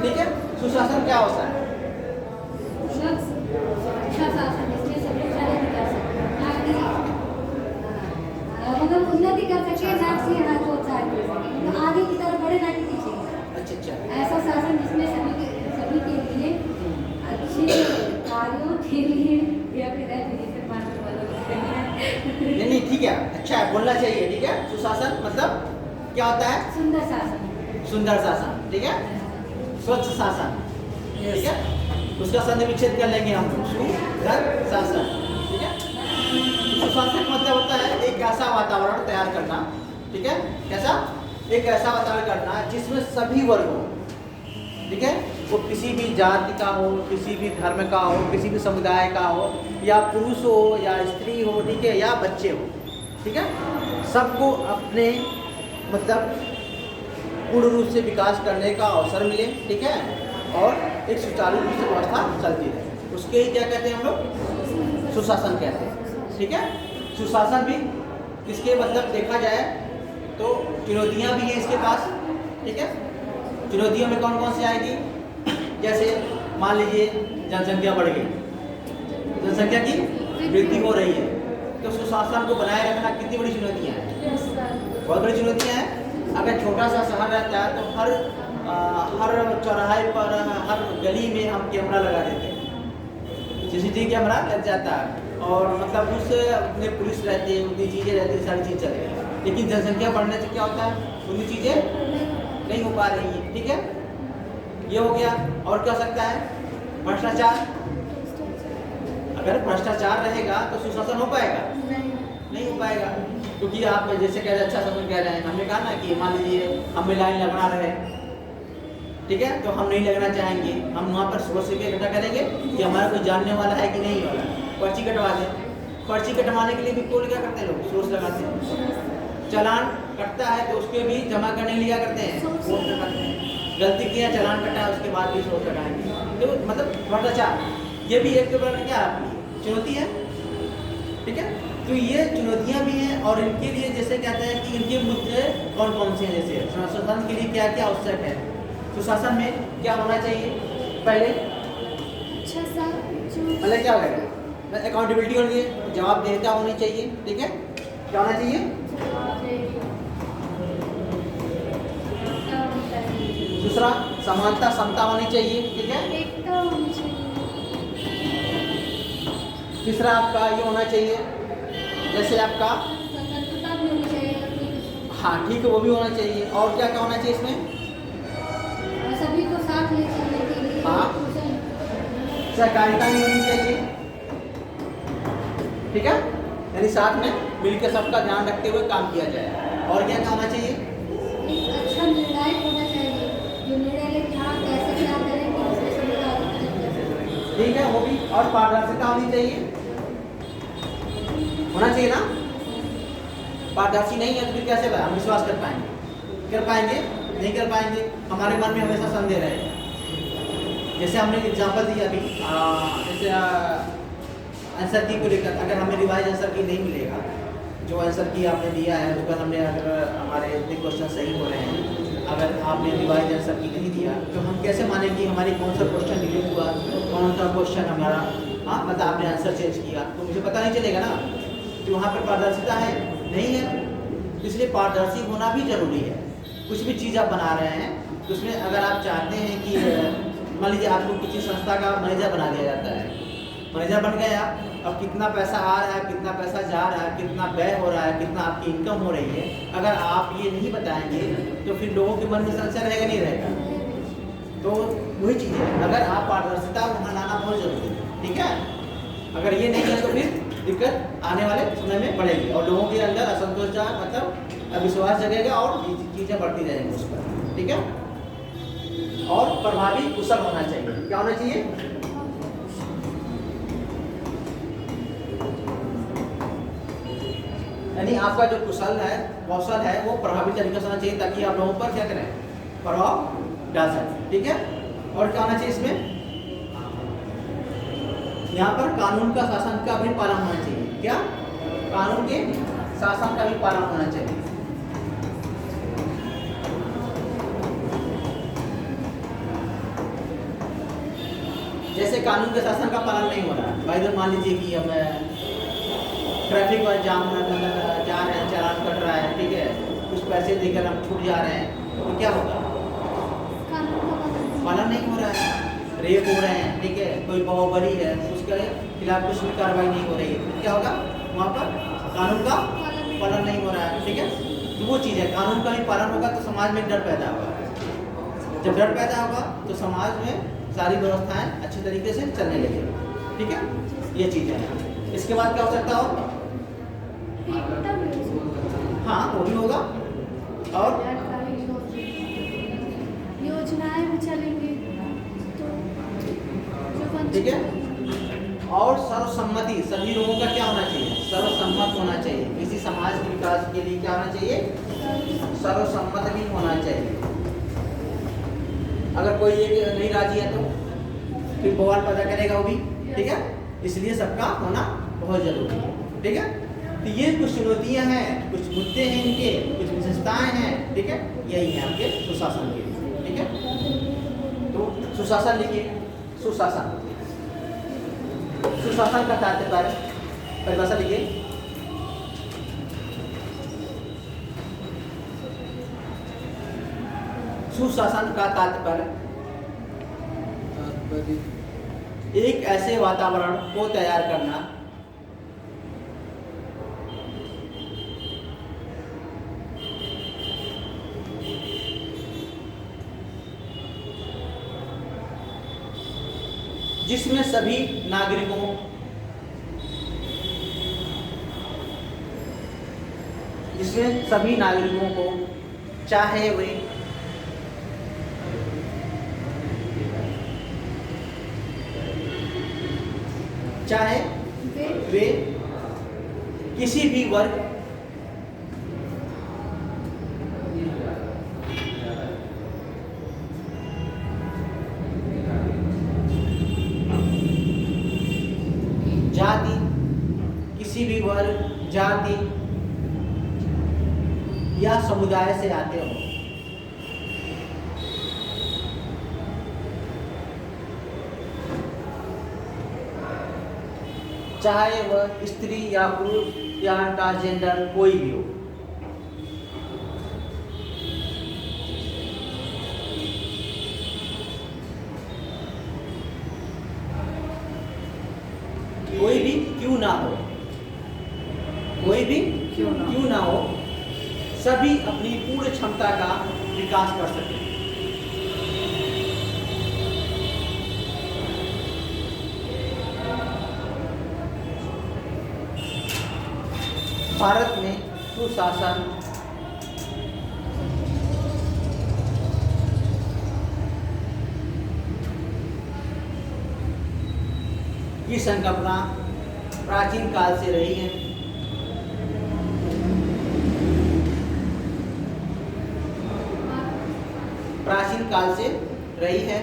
ठीक है, सुशासन क्या होता है?
मतलब उन्नति कर सके, ना कि आगे की तरफ बढ़े, ना कि पीछे।
अच्छा,
ऐसा शासन सवारियों के लिए या फिर ऐसे जैसे मार्केट वालों को
नहीं नहीं ठीक है, अच्छा है, बोलना चाहिए, ठीक है। सुशासन मतलब क्या होता है?
सुंदर शासन।
सुंदर शासन, ठीक है। स्वच्छ शासन, ठीक है। उसका संधि विच्छेद कर लेंगे हम लोग, सुधर शासन, ठीक है। सुशासन का मतलब होता है एक ऐसा वातावरण तैयार करना, ठीक है। कैसा? एक ऐसा वातावरण करना जिसमें सभी वर्ग हो, ठीक है। वो किसी भी जाति का हो, किसी भी धर्म का हो, किसी भी समुदाय का हो, या पुरुष हो या स्त्री हो, ठीक है, या बच्चे हो, ठीक है। सबको अपने मतलब पूर्ण रूप से विकास करने का अवसर मिले, ठीक है, और एक सुचारू रूप से व्यवस्था चलती रहे, उसके ही क्या कहते हैं हम लोग? सुशासन कहते हैं, ठीक है। सुशासन भी इसके मतलब देखा जाए तो चुनौतियाँ भी हैं इसके पास, ठीक है। चुनौतियों में कौन कौन सी आएगी? जैसे मान लीजिए जनसंख्या बढ़ गई, जनसंख्या की वृद्धि हो रही है, तो सुशासन को बनाए रखना कितनी बड़ी चुनौतियाँ हैं? बहुत बड़ी चुनौतियाँ हैं। अगर छोटा सा शहर रहता है तो हर चौराहे पर, हर गली में हम कैमरा लगा देते हैं, CCTV कैमरा लग जाता है, और मतलब उससे अपने पुलिस रहती है, उतनी चीज़ें रहती हैं, सारी चीज़ चल रही है। लेकिन जनसंख्या बढ़ने से क्या होता है? उतनी चीज़ें नहीं हो पा रही हैं, ठीक है। ये हो गया। और क्या हो सकता है? भ्रष्टाचार। अगर भ्रष्टाचार रहेगा तो सुशासन हो पाएगा? नहीं हो पाएगा, क्योंकि आप जैसे कह रहे हैं, अच्छा समझ कह रहे हैं, हमने कहा ना कि मान लीजिए हमें लाइन लगना रहे, ठीक है, तो हम नहीं लगना चाहेंगे, हम वहाँ पर सोर्स से इकट्ठा करेंगे कि हमारा कोई जानने वाला है कि नहीं वाला, पर्ची कटवा दें। पर्ची कटवाने के लिए भी कोई क्या करते हैं लोग? सोर्स लगाते हैं। चालान कटता है तो उसके भी जमा करने लिया करते हैं, सोर्स लगाते हैं। गलती किया, चालान कटा है, उसके बाद भी सोर्स लगाएंगे। तो मतलब भ्रष्टाचार, ये भी एक क्या चुनौती है, ठीक है। तो ये चुनौतियाँ भी हैं, और इनके लिए जैसे कहते हैं कि इनके मुद्दे कौन कौन से हैं, जैसे सुशासन के लिए क्या क्या आवश्यक है, सुशासन में क्या होना चाहिए? पहले
अच्छा सा
पहले क्या होगा? अकाउंटेबिलिटी होनी है, जवाबदेहिता होनी चाहिए, ठीक है। क्या होना चाहिए? दूसरा समानता समता होनी चाहिए, ठीक है।
एकता होनी चाहिए।
तीसरा आपका ये होना चाहिए, जैसे आपका
स्वतंत्रता भी होनी चाहिए,
हाँ ठीक है, वो भी होना चाहिए। और क्या क्या होना चाहिए इसमें?
सभी को साथ ले चलने के लिए
हाँ। सहकारिता भी होनी चाहिए, ठीक है, यानी साथ में मिलकर सबका ध्यान रखते हुए काम किया जाए। और क्या क्या होना चाहिए?
एक अच्छा निर्णायक होना चाहिए, जो निर्णय ले कि हाँ कैसे क्या करें कि उससे समझदारी,
ठीक है, वो भी। और पारदर्शिता होनी चाहिए, होना चाहिए ना। पारदर्शी नहीं है तो फिर कैसे हम विश्वास कर पाएंगे? कर पाएंगे? नहीं कर पाएंगे, हमारे मन में हमेशा संदेह रहेगा। जैसे हमने एग्जाम्पल दिया अभी, जैसे आंसर की को लेकर, अगर हमें रिवाइज आंसर की नहीं मिलेगा, जो आंसर की आपने दिया है उस पर हमने, अगर हमारे इतने क्वेश्चन सही हो रहे हैं, अगर आपने रिवाइज आंसर की नहीं दिया तो हम कैसे मानें कि हमारी कौन सा क्वेश्चन डिलीट हुआ, कौन सा क्वेश्चन हमारा मतलब आपने आंसर चेंज किया, तो मुझे पता नहीं चलेगा ना कि वहाँ पर पारदर्शिता है नहीं है। इसलिए पारदर्शी होना भी जरूरी है। कुछ भी चीज़ आप बना रहे हैं तो उसमें अगर आप चाहते हैं कि मान लीजिए आपको किसी संस्था का मैनेजर बना दिया जाता है, मैनेजर बन गया, अब कितना पैसा आ रहा है, कितना पैसा जा रहा है, कितना व्यय हो रहा है, कितना आपकी इनकम हो रही है, अगर आप ये नहीं बताएंगे तो फिर लोगों के मन में संशय रहेगा नहीं रहेगा। तो वही चीज़ है, अगर आप पारदर्शिता वहाँ लाना बहुत जरूरी है, ठीक है। अगर ये नहीं है तो फिर दिक्कत आने वाले समय में बढ़ेगी और लोगों के अंदर असंतोष जा मतलब अविश्वास जगेगा और चीज़ें बढ़ती रहेंगी उस पर, ठीक है। और प्रभावी कुशल होना चाहिए। क्या होना चाहिए? यानी आपका जो कुशल है, कौशल है, वो प्रभावी तरीके से होना चाहिए ताकि आप लोगों पर क्या करें, प्रभाव डाल सकें, ठीक है। और क्या होना चाहिए इसमें? यहाँ पर कानून का शासन का भी पालन होना चाहिए। क्या? कानून के शासन का भी पालन होना चाहिए। जैसे कानून के शासन का पालन नहीं हो रहा है, भाई तो मान लीजिए कि हम ट्रैफिक पर जाम जा रहे हैं, चालान कट रहा है, ठीक है, कुछ पैसे देकर हम छूट जा रहे हैं, तो क्या होगा?
कानून का
पालन नहीं हो रहा है, रेप हो रहे हैं, ठीक है, कोई बाहुबली है, उसके खिलाफ कुछ भी कार्रवाई नहीं हो रही है, तो क्या होगा वहाँ पर कानून का पालन नहीं हो रहा है, ठीक है। तो वो चीज़ है, कानून का नहीं पालन होगा तो समाज में डर पैदा होगा। जब डर पैदा होगा तो समाज में सारी व्यवस्थाएं अच्छी तरीके से चलने लगेगी, ठीक है। ये चीज़ें हैं। इसके बाद क्या हो सकता हो? हाँ, वो भी होगा। और
योजनाएं भी चलेंगी तो जो
ठीक है। और सर्वसम्मति, सभी लोगों का क्या होना चाहिए? सर्वसम्मत होना चाहिए। किसी समाज के विकास के लिए क्या होना चाहिए? सर्वसम्मत भी होना चाहिए। अगर कोई ये नहीं राजी है तो फिर बवाल पैदा करेगा वो भी, ठीक है। इसलिए सबका होना बहुत जरूरी है, ठीक है। तो ये कुछ चुनौतियां हैं, कुछ मुद्दे हैं इनके, कुछ विशेषताएं हैं, ठीक है। यही है आपके सुशासन के, ठीक है। तो सुशासन लिखिए। सुशासन, सुशासन का तात्पर्य परिभाषा लिखिए। सुशासन का तात्पर्य एक ऐसे वातावरण को तैयार करना जिसमें सभी नागरिकों को चाहे वे किसी भी वर्ग जाति या समुदाय से आते हो, चाहे वह स्त्री या पुरुष या ट्रांसजेंडर कोई भी हो। कोई भी क्यों ना हो, कोई भी क्यों ना हो, सभी अपनी पूर्ण क्षमता का विकास कर सके। भारत में सुशासन की संकल्पना प्राचीन काल से रही है। प्राचीन काल से रही है।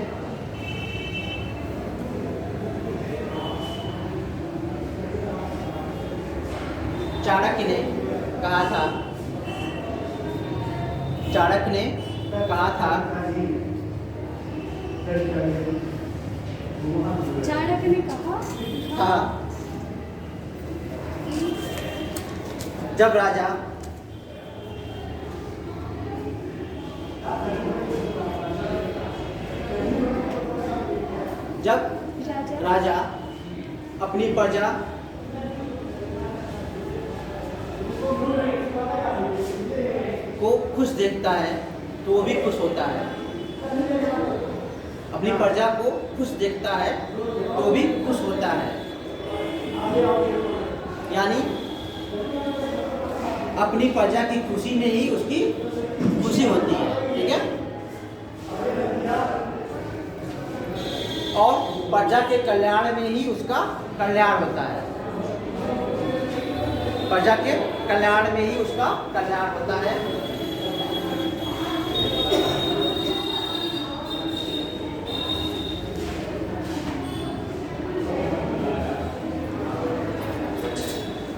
चाणक्य ने कहा था
चाणक्य ने कहा
था जब राजा अपनी प्रजा को खुश देखता है तो वो भी खुश होता है। अपनी प्रजा को खुश देखता है तो भी खुश होता है। यानी अपनी प्रजा की खुशी में ही उसकी खुशी होती है, ठीक है। और प्रजा के कल्याण में ही उसका कल्याण होता है। प्रजा के कल्याण में ही उसका कल्याण होता है।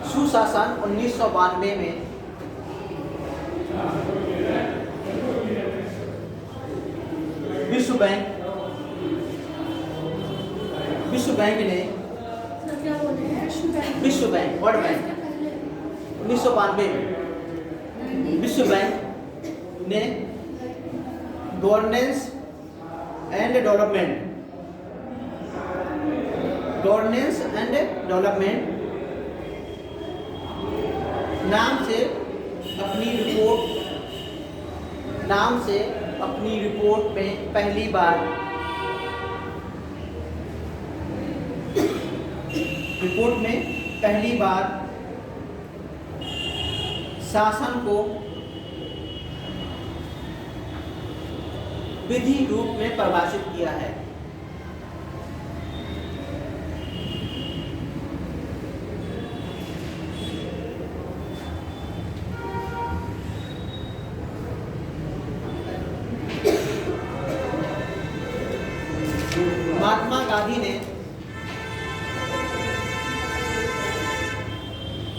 सुशासन 1992 में विश्व बैंक ने विश्व बैंक वर्ल्ड बैंक 1992 में विश्व बैंक ने governance and development governance and development नाम से अपनी रिपोर्ट में पहली बार शासन को विधि रूप में परिभाषित किया है। महात्मा गांधी ने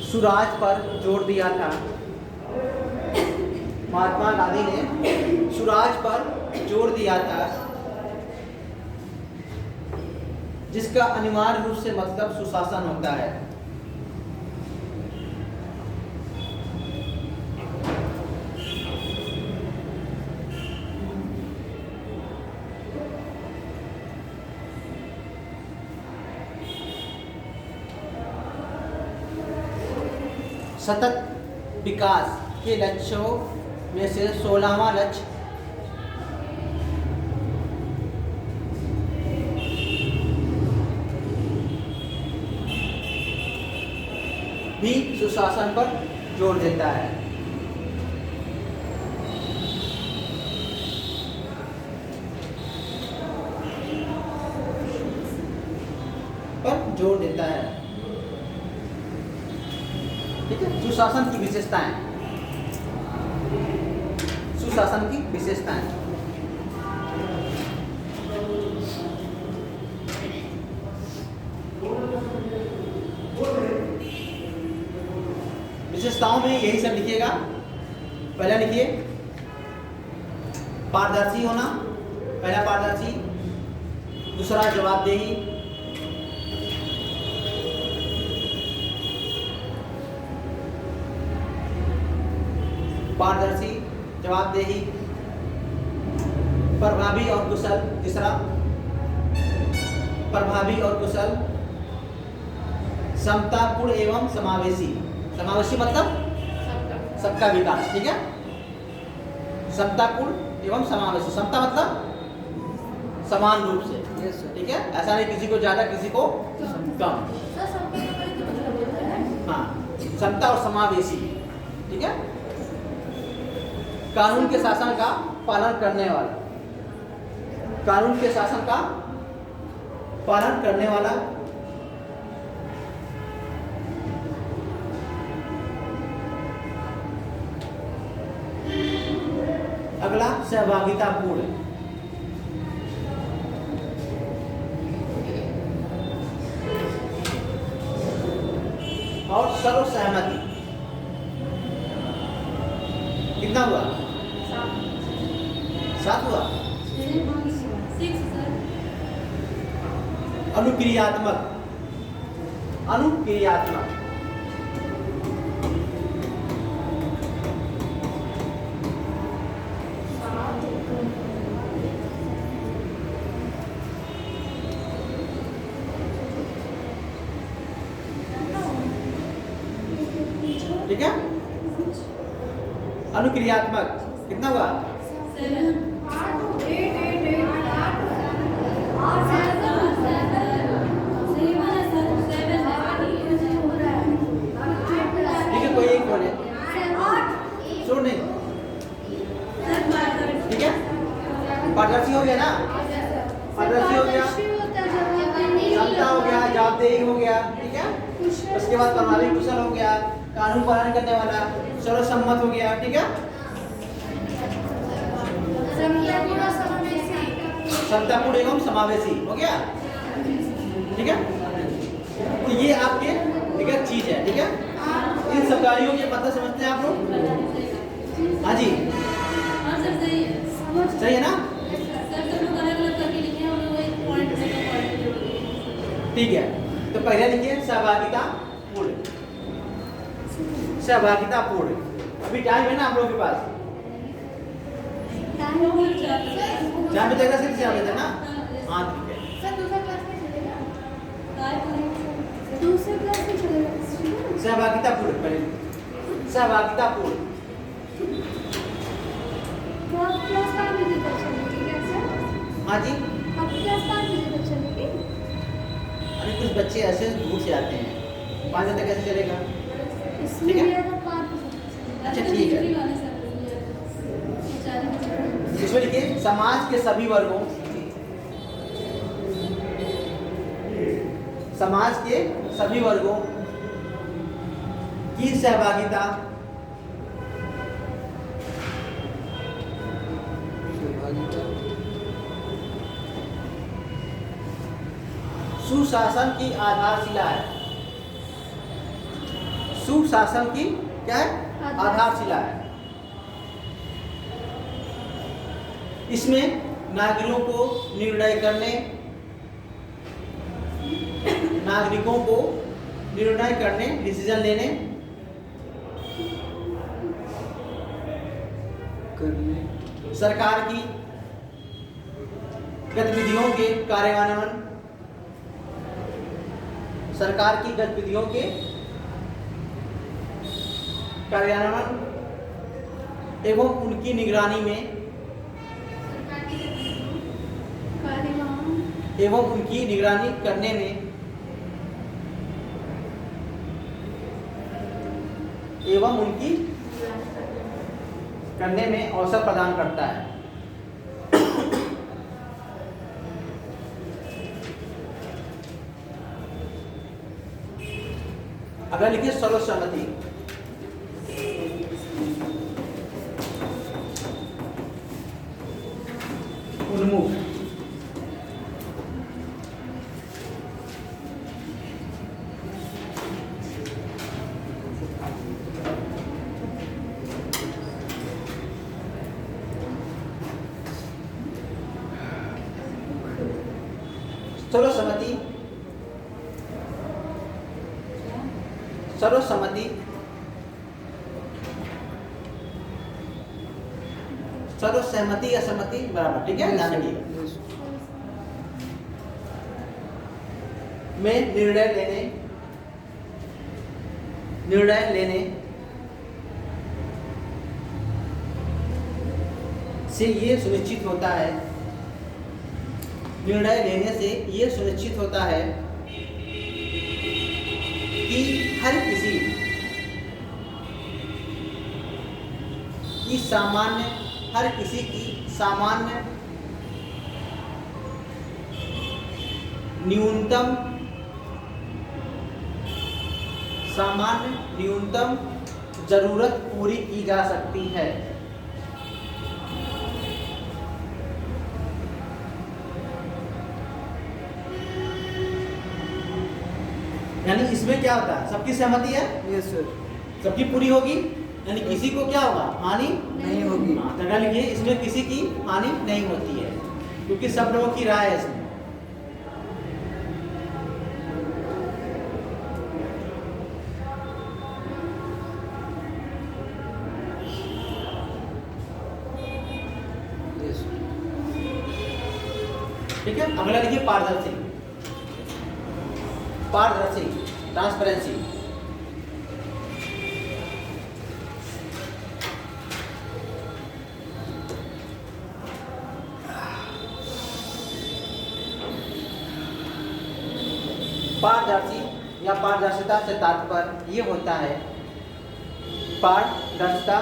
सुराज पर जोर दिया था। महात्मा गांधी ने सुराज पर जोर दिया था, जिसका अनिवार्य रूप से मतलब सुशासन होता है। सतत विकास के लक्ष्यों में से 16वां लक्ष्य भी सुशासन पर जोर देता है। ठीक है, सुशासन की विशेषताएं। विशेषताओं में यही सब लिखिएगा। पहला लिखिए पारदर्शी होना, पहला पारदर्शी, दूसरा जवाबदेही, पारदर्शी, जवाबदेही, प्रभावी और कुशल, तीसरा प्रभावी और कुशल, समतापूर्ण एवं समावेशी। समावेशी मतलब सबका विकास, ठीक है। समतापूर्ण एवं समावेशी, समता मतलब समान रूप से, ठीक है। ऐसा नहीं किसी को ज्यादा किसी को कम। हाँ, समता और समावेशी, ठीक है। कानून के शासन का पालन करने वाला, कानून के शासन का पालन करने वाला, अगला सहभागितापूर्ण, और सर्वसहमति। कितना हुआ? 7 हुआ। अनुक्रियात्मक, अनुक्रियात्मक, ठीक है। अनुक्रियात्मक कितना हुआ? 7 है, कोई एक बोले सुन नहीं, ठीक है। पारदर्शी हो गया ना, पारदर्शी हो गया, समता हो गया, जवाबदेही हो गया, ठीक है। उसके बाद प्रभावी कुशल हो गया, कानून पालन करने वाला, सर्वसम्मत हो गया, ठीक है। समतापूर्ण एवं समावेशी हो गया, ठीक है। तो ये आपके एक चीज है, ठीक है। इन सब कार्यों के मतलब समझते हैं आप लोग? हाँ जी, सही है ना? ठीक है, तो पहले लिखिए सहभागितापूर्ण, सहभागितापूर्ण। अभी टाइम है ना आप लोगों के पास? जहाँ पे तक ना? हाँ ठीक है। सहभागितापूर्ण पहले सहभागितापूर्ण।
तो आप क्लास 5 बजे तक चलेंगे क्या सर?
हाँ जी,
आप क्लास 5 बजे तक चलेंगे?
अरे कुछ बच्चे ऐसे दूर से आते हैं, 5 बजे तक कैसे चलेगा?
इसमें
ठीक है।
भी अगर 5 बजे तक
अच्छा ठीक है, इसमें लिखिए समाज के सभी वर्गों, समाज के सभी वर्गों की सहभागिता सुशासन की आधारशिला है। सुशासन की क्या है? आधारशिला है। इसमें नागरिकों को निर्णय करने, नागरिकों को निर्णय करने, डिसीजन लेने, सरकार की गतिविधियों के कार्यान्वयन, सरकार की गतिविधियों के कार्यान्वयन एवं उनकी निगरानी में, एवं उनकी निगरानी करने में, एवं उनकी करने में अवसर प्रदान करता है। अगर लिखिए सर्वसम्मति, उन्मुख, सर्वसम्मति, सर्वसम्मति, सर्वसहमति या सहमति बराबर, ठीक है, ध्यान रखिए। में निर्णय लेने से ये सुनिश्चित होता है, निर्णय लेने से ये सुनिश्चित होता है कि हर किसी की सामान्य न्यूनतम जरूरत पूरी की जा सकती है। यानी इसमें क्या होता है? सबकी सहमति है,
यस सर,
सबकी पूरी होगी, यानी किसी को क्या होगा? हानि
नहीं होगी।
तो अगर लिखिए इसमें किसी की हानि नहीं होती है, क्योंकि सब लोगों की राय है इसमें।
यस
ठीक है, अगला लिखिए पारदर्शी, ट्रांसपेरेंसी। पारदर्शी या पारदर्शिता से तात्पर्य ये होता है, पारदर्शिता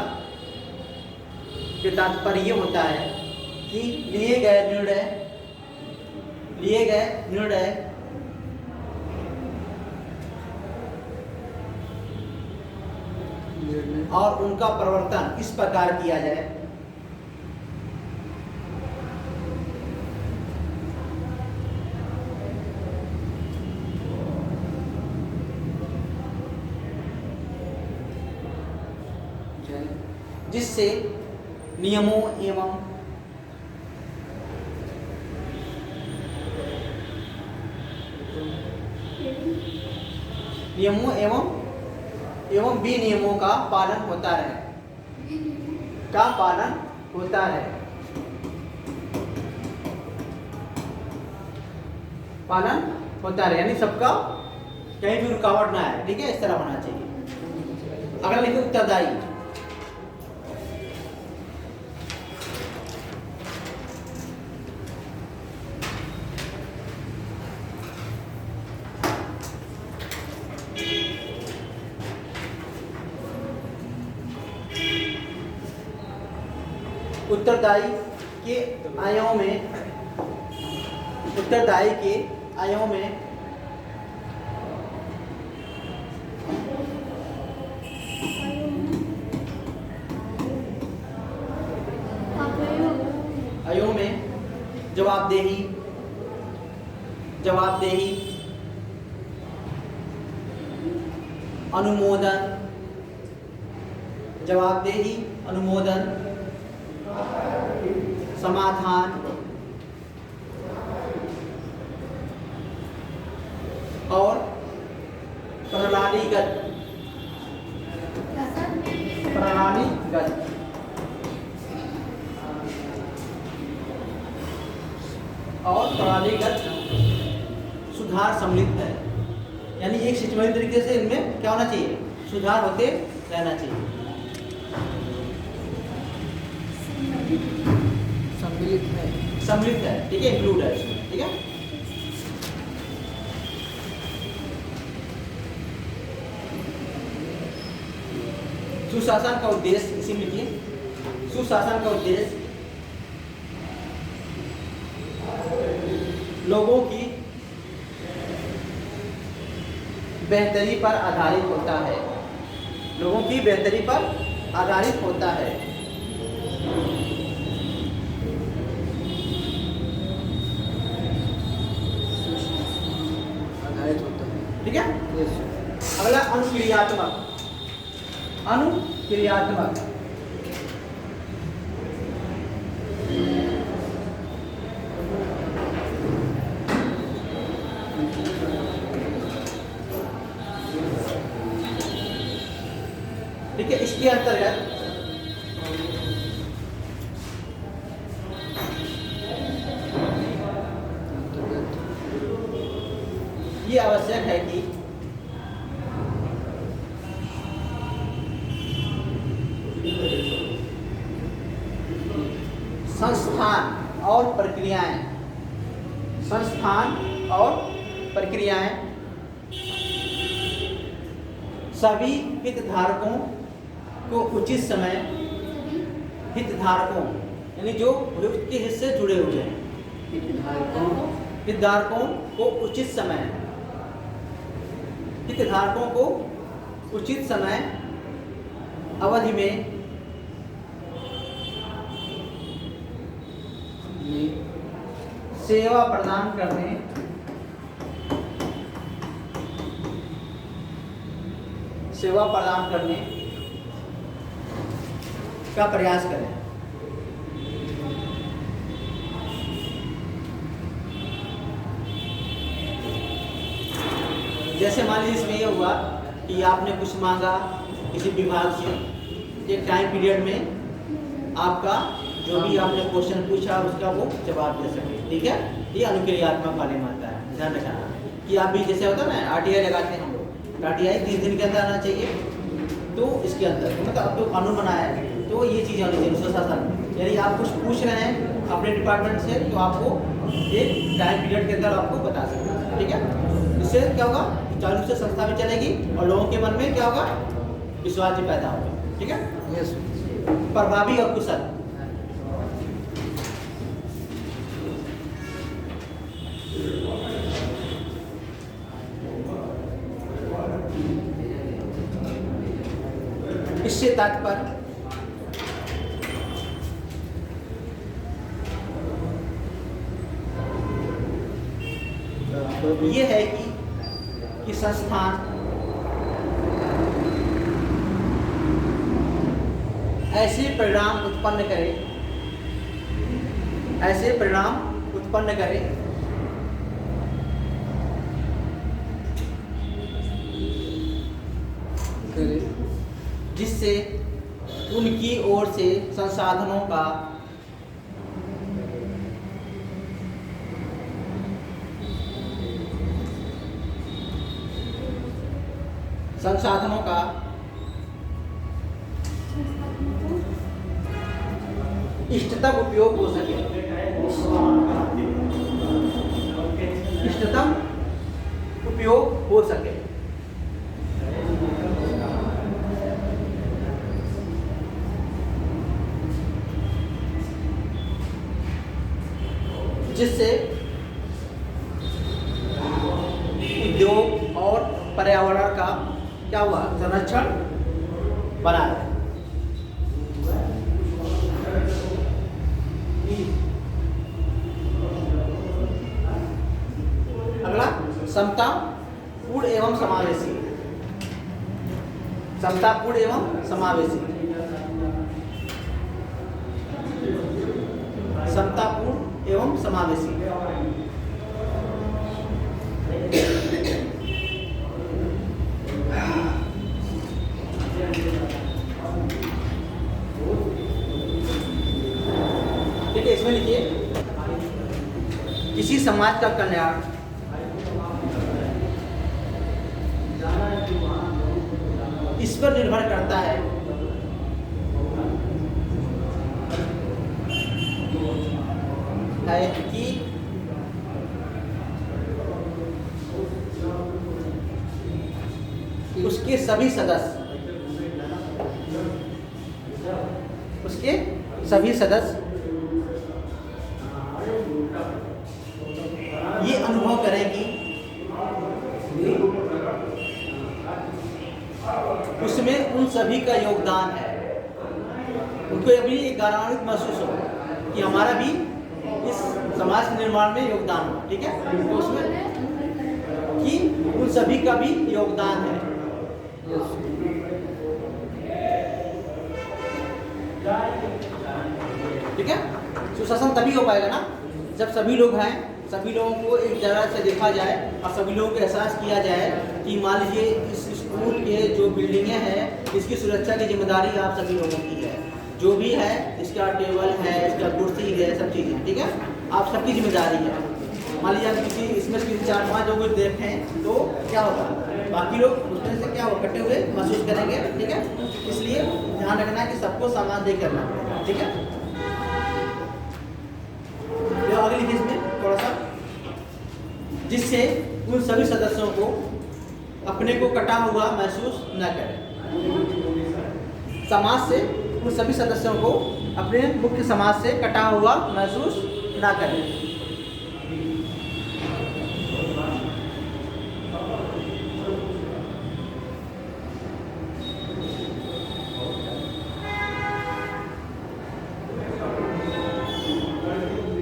के तात्पर्य ये होता है कि लिए गए निर्णय और उनका प्रवर्तन इस प्रकार किया जाए जिससे नियमों एवं विनियमों का पालन होता है, यानी सबका कहीं भी रुकावट ना आए, ठीक है, इस तरह होना चाहिए। अगला लिखो उत्तरदायी। उत्तरदायी के आयों में जवाबदेही, अनुमोदन, समाधान और प्रणालीगत सुधार सम्मिलित है। यानी एक सिस्टमैटिक तरीके से इनमें क्या होना चाहिए, सुधार होते रहना चाहिए। सम्मिलित है, ठीक है, इंक्लूड है इसमें, ठीक है। सुशासन का उद्देश्य, इसी में लिखिए, सुशासन का उद्देश्य लोगों की बेहतरी पर आधारित होता है। लोगों की बेहतरी पर आधारित होता है। ठीक है। अगला अनुक्रियात्मक। ठीक है, इसके अंतर्गत ये आवश्यक है कि संस्थान और प्रक्रियाएं सभी हितधारकों को उचित समय, हितधारकों यानी जो प्रयुक्त के हिस्से जुड़े हुए हैं, हितधारकों को उचित समय अवधि में सेवा प्रदान करने का प्रयास करें। जैसे मान लीजिए इसमें ये हुआ कि आपने कुछ मांगा किसी विभाग से, एक टाइम पीरियड में आपका जो भी आपने क्वेश्चन पूछा उसका वो जवाब दे सके। ठीक है, ये अनुक्रियात्मक वाले में आता है। ध्यान रखना कि आप भी जैसे होता है ना RTI लगाते हैं हम लोग, RTI 30 दिन के अंदर आना चाहिए। तो इसके अंदर मतलब अब तो कानून बनाया है तो ये चीज़ होनी चाहिए सुशासन। यानी आप कुछ पूछ रहे हैं अपने डिपार्टमेंट से तो आपको एक टाइम पीरियड के अंदर आपको बता सकते हैं। ठीक है, इससे क्या होगा, चालू से संस्था भी चलेगी और लोगों के मन में क्या होगा, विश्वास भी पैदा होगा। ठीक है, प्रभावी और कुशल। इससे तात्पर्य ये है कि संस्थान ऐसे परिणाम उत्पन्न करे जिससे उनकी ओर से संसाधनों का इष्टतम उपयोग हो सके, इष्टतम उपयोग हो सके। जिससे उद्योग और पर्यावरण का क्या हुआ, संरक्षण बना रहे। अगला समतापूर्ण एवं समावेशी, समतापूर्ण एवं समावेशी, समतापूर्ण एवं समावेशी। ठीक है, इसमें लिखिए किसी समाज का कल्याण इस पर निर्भर करता है कि उसके सभी सदस्य ये अनुभव करें कि उसमें उन सभी का योगदान है, उनको अभी एक गौरवान्वित महसूस हो कि हमारा भी इस समाज के निर्माण में योगदान हो। ठीक है, तो उसमें कि उन सभी का भी योगदान है। ठीक है, सुशासन तभी हो पाएगा ना जब सभी लोग हैं, सभी लोगों को एक तरह से देखा जाए और सभी लोगों को एहसास किया जाए कि मान लीजिए इस स्कूल के जो बिल्डिंगें हैं इसकी सुरक्षा की जिम्मेदारी आप सभी लोगों की है। जो भी है, इसका टेबल है, इसका कुर्सी है, सब चीज़ें, ठीक है, आप सबकी जिम्मेदारी है। मान लीजिए आप किसी इसमें से 4-5 लोगों को देखें तो क्या होगा, बाकी लोग उसमें से क्या हो कटे हुए महसूस करेंगे। ठीक है, इसलिए ध्यान रखना है कि सबको सामान दे करना। ठीक है, तो आगे लिखिए इसमें थोड़ा सा, जिससे उन सभी सदस्यों को अपने को कटा हुआ महसूस न करें। समाज से उन सभी सदस्यों को अपने मुख्य समाज से कटा हुआ महसूस न करें।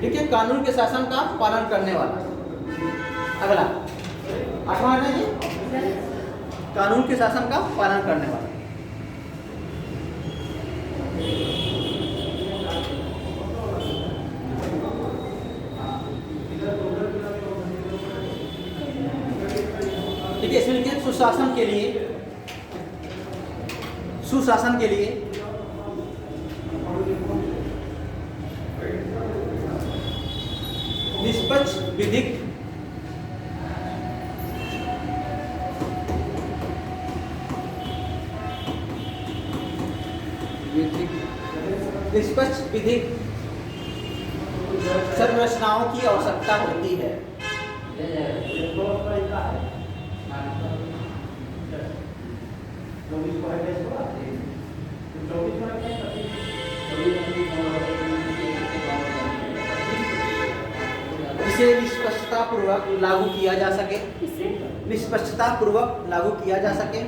ठीक है, कानून के शासन का पालन करने वाला। अगला 8वां है ये, कानून के शासन का पालन करने वाला। ठीक है, इसमें लिखिए सुशासन के लिए, सुशासन के लिए निष्पक्ष विधिक संरचनाओं की आवश्यकता होती है। इसे निष्पक्षता पूर्वक लागू किया जा सके, निष्पक्षता पूर्वक लागू किया जा सके।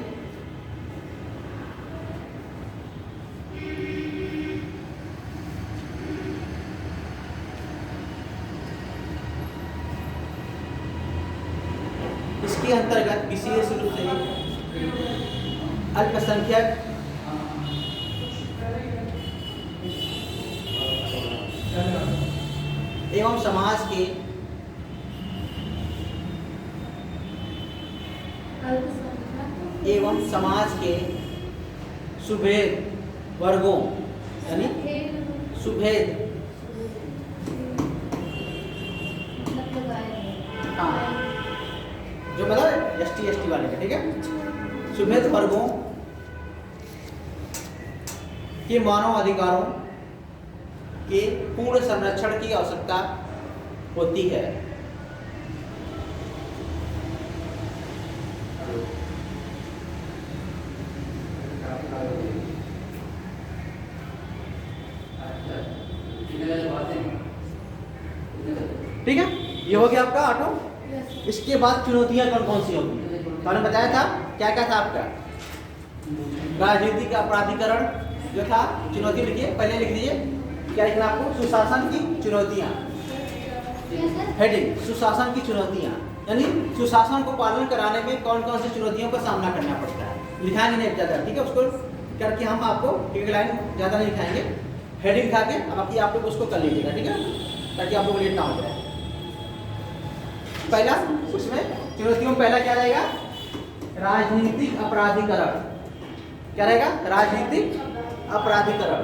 इसके अंतर्गत विशेष रूप से अल्पसंख्यक एवं समाज के सुभेद वर्गों यानी सुभेद, हाँ, जो मतलब ST वाले का, ठीक है, सुभेद वर्गों के मानव अधिकारों के पूर्ण संरक्षण की आवश्यकता होती है। ठीक है, ये हो गया आपका ऑटो। इसके बाद चुनौतियां कौन कौन सी होगी, तो मैंने बताया था क्या क्या था आपका, राजनीतिक अपराधीकरण जो था, चुनौती लिखिए, पहले लिख दीजिए क्या लिखना आपको, सुशासन की चुनौतियां, हेडिंग सुशासन की चुनौतियां, यानी सुशासन को पालन कराने में कौन कौन सी चुनौतियों का सामना करना पड़ता है, लिखाएंगे नहीं ज़्यादा, ठीक है, उसको करके हम आपको एक लाइन ज़्यादा नहीं लिखाएंगे, हेडिंग लिखा के अब आप लोग उसको कर लीजिएगा, ठीक है, ताकि आप लोग लेट ना हो जाए। पहला उसमें चुनौतियों में पहला क्या रहेगा, राजनीतिक अपराधीकरण, क्या रहेगा, राजनीतिक अपराधीकरण।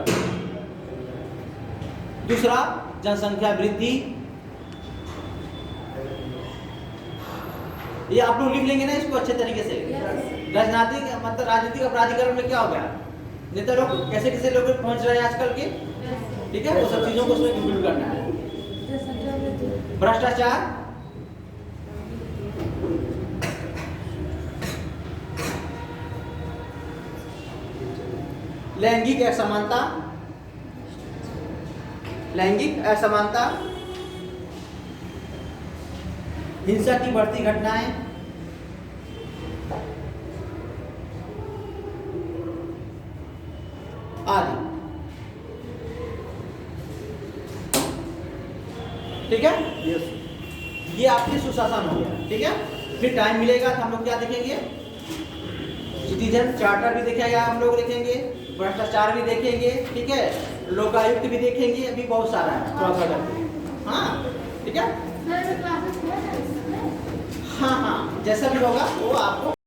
दूसरा जनसंख्या वृद्धि, ये आप लोग लिख लेंगे ना इसको अच्छे तरीके से। राजनीतिक मतलब राजनीतिक अपराधीकरण में क्या हो गया, नेता लोग कैसे कैसे लोग पहुंच रहे हैं आजकल के, ठीक है, वो सब चीजों को उसमें इंक्लूड करना है। भ्रष्टाचार, लैंगिक असमानता, लैंगिक असमानता, हिंसा की बढ़ती घटनाएं, आदि, ठीक है, ये आपकी सुशासन हो गया, ठीक है। फिर टाइम मिलेगा तो हम लोग क्या देखेंगे, सिटीजन चार्टर भी देखेगा, हम लोग देखेंगे, भ्रष्टाचार भी देखेंगे, ठीक है, लोकायुक्त भी देखेंगे, अभी बहुत सारा है थोड़ा थोड़ा करके, हाँ ठीक है, हाँ हाँ जैसा भी होगा वो आपको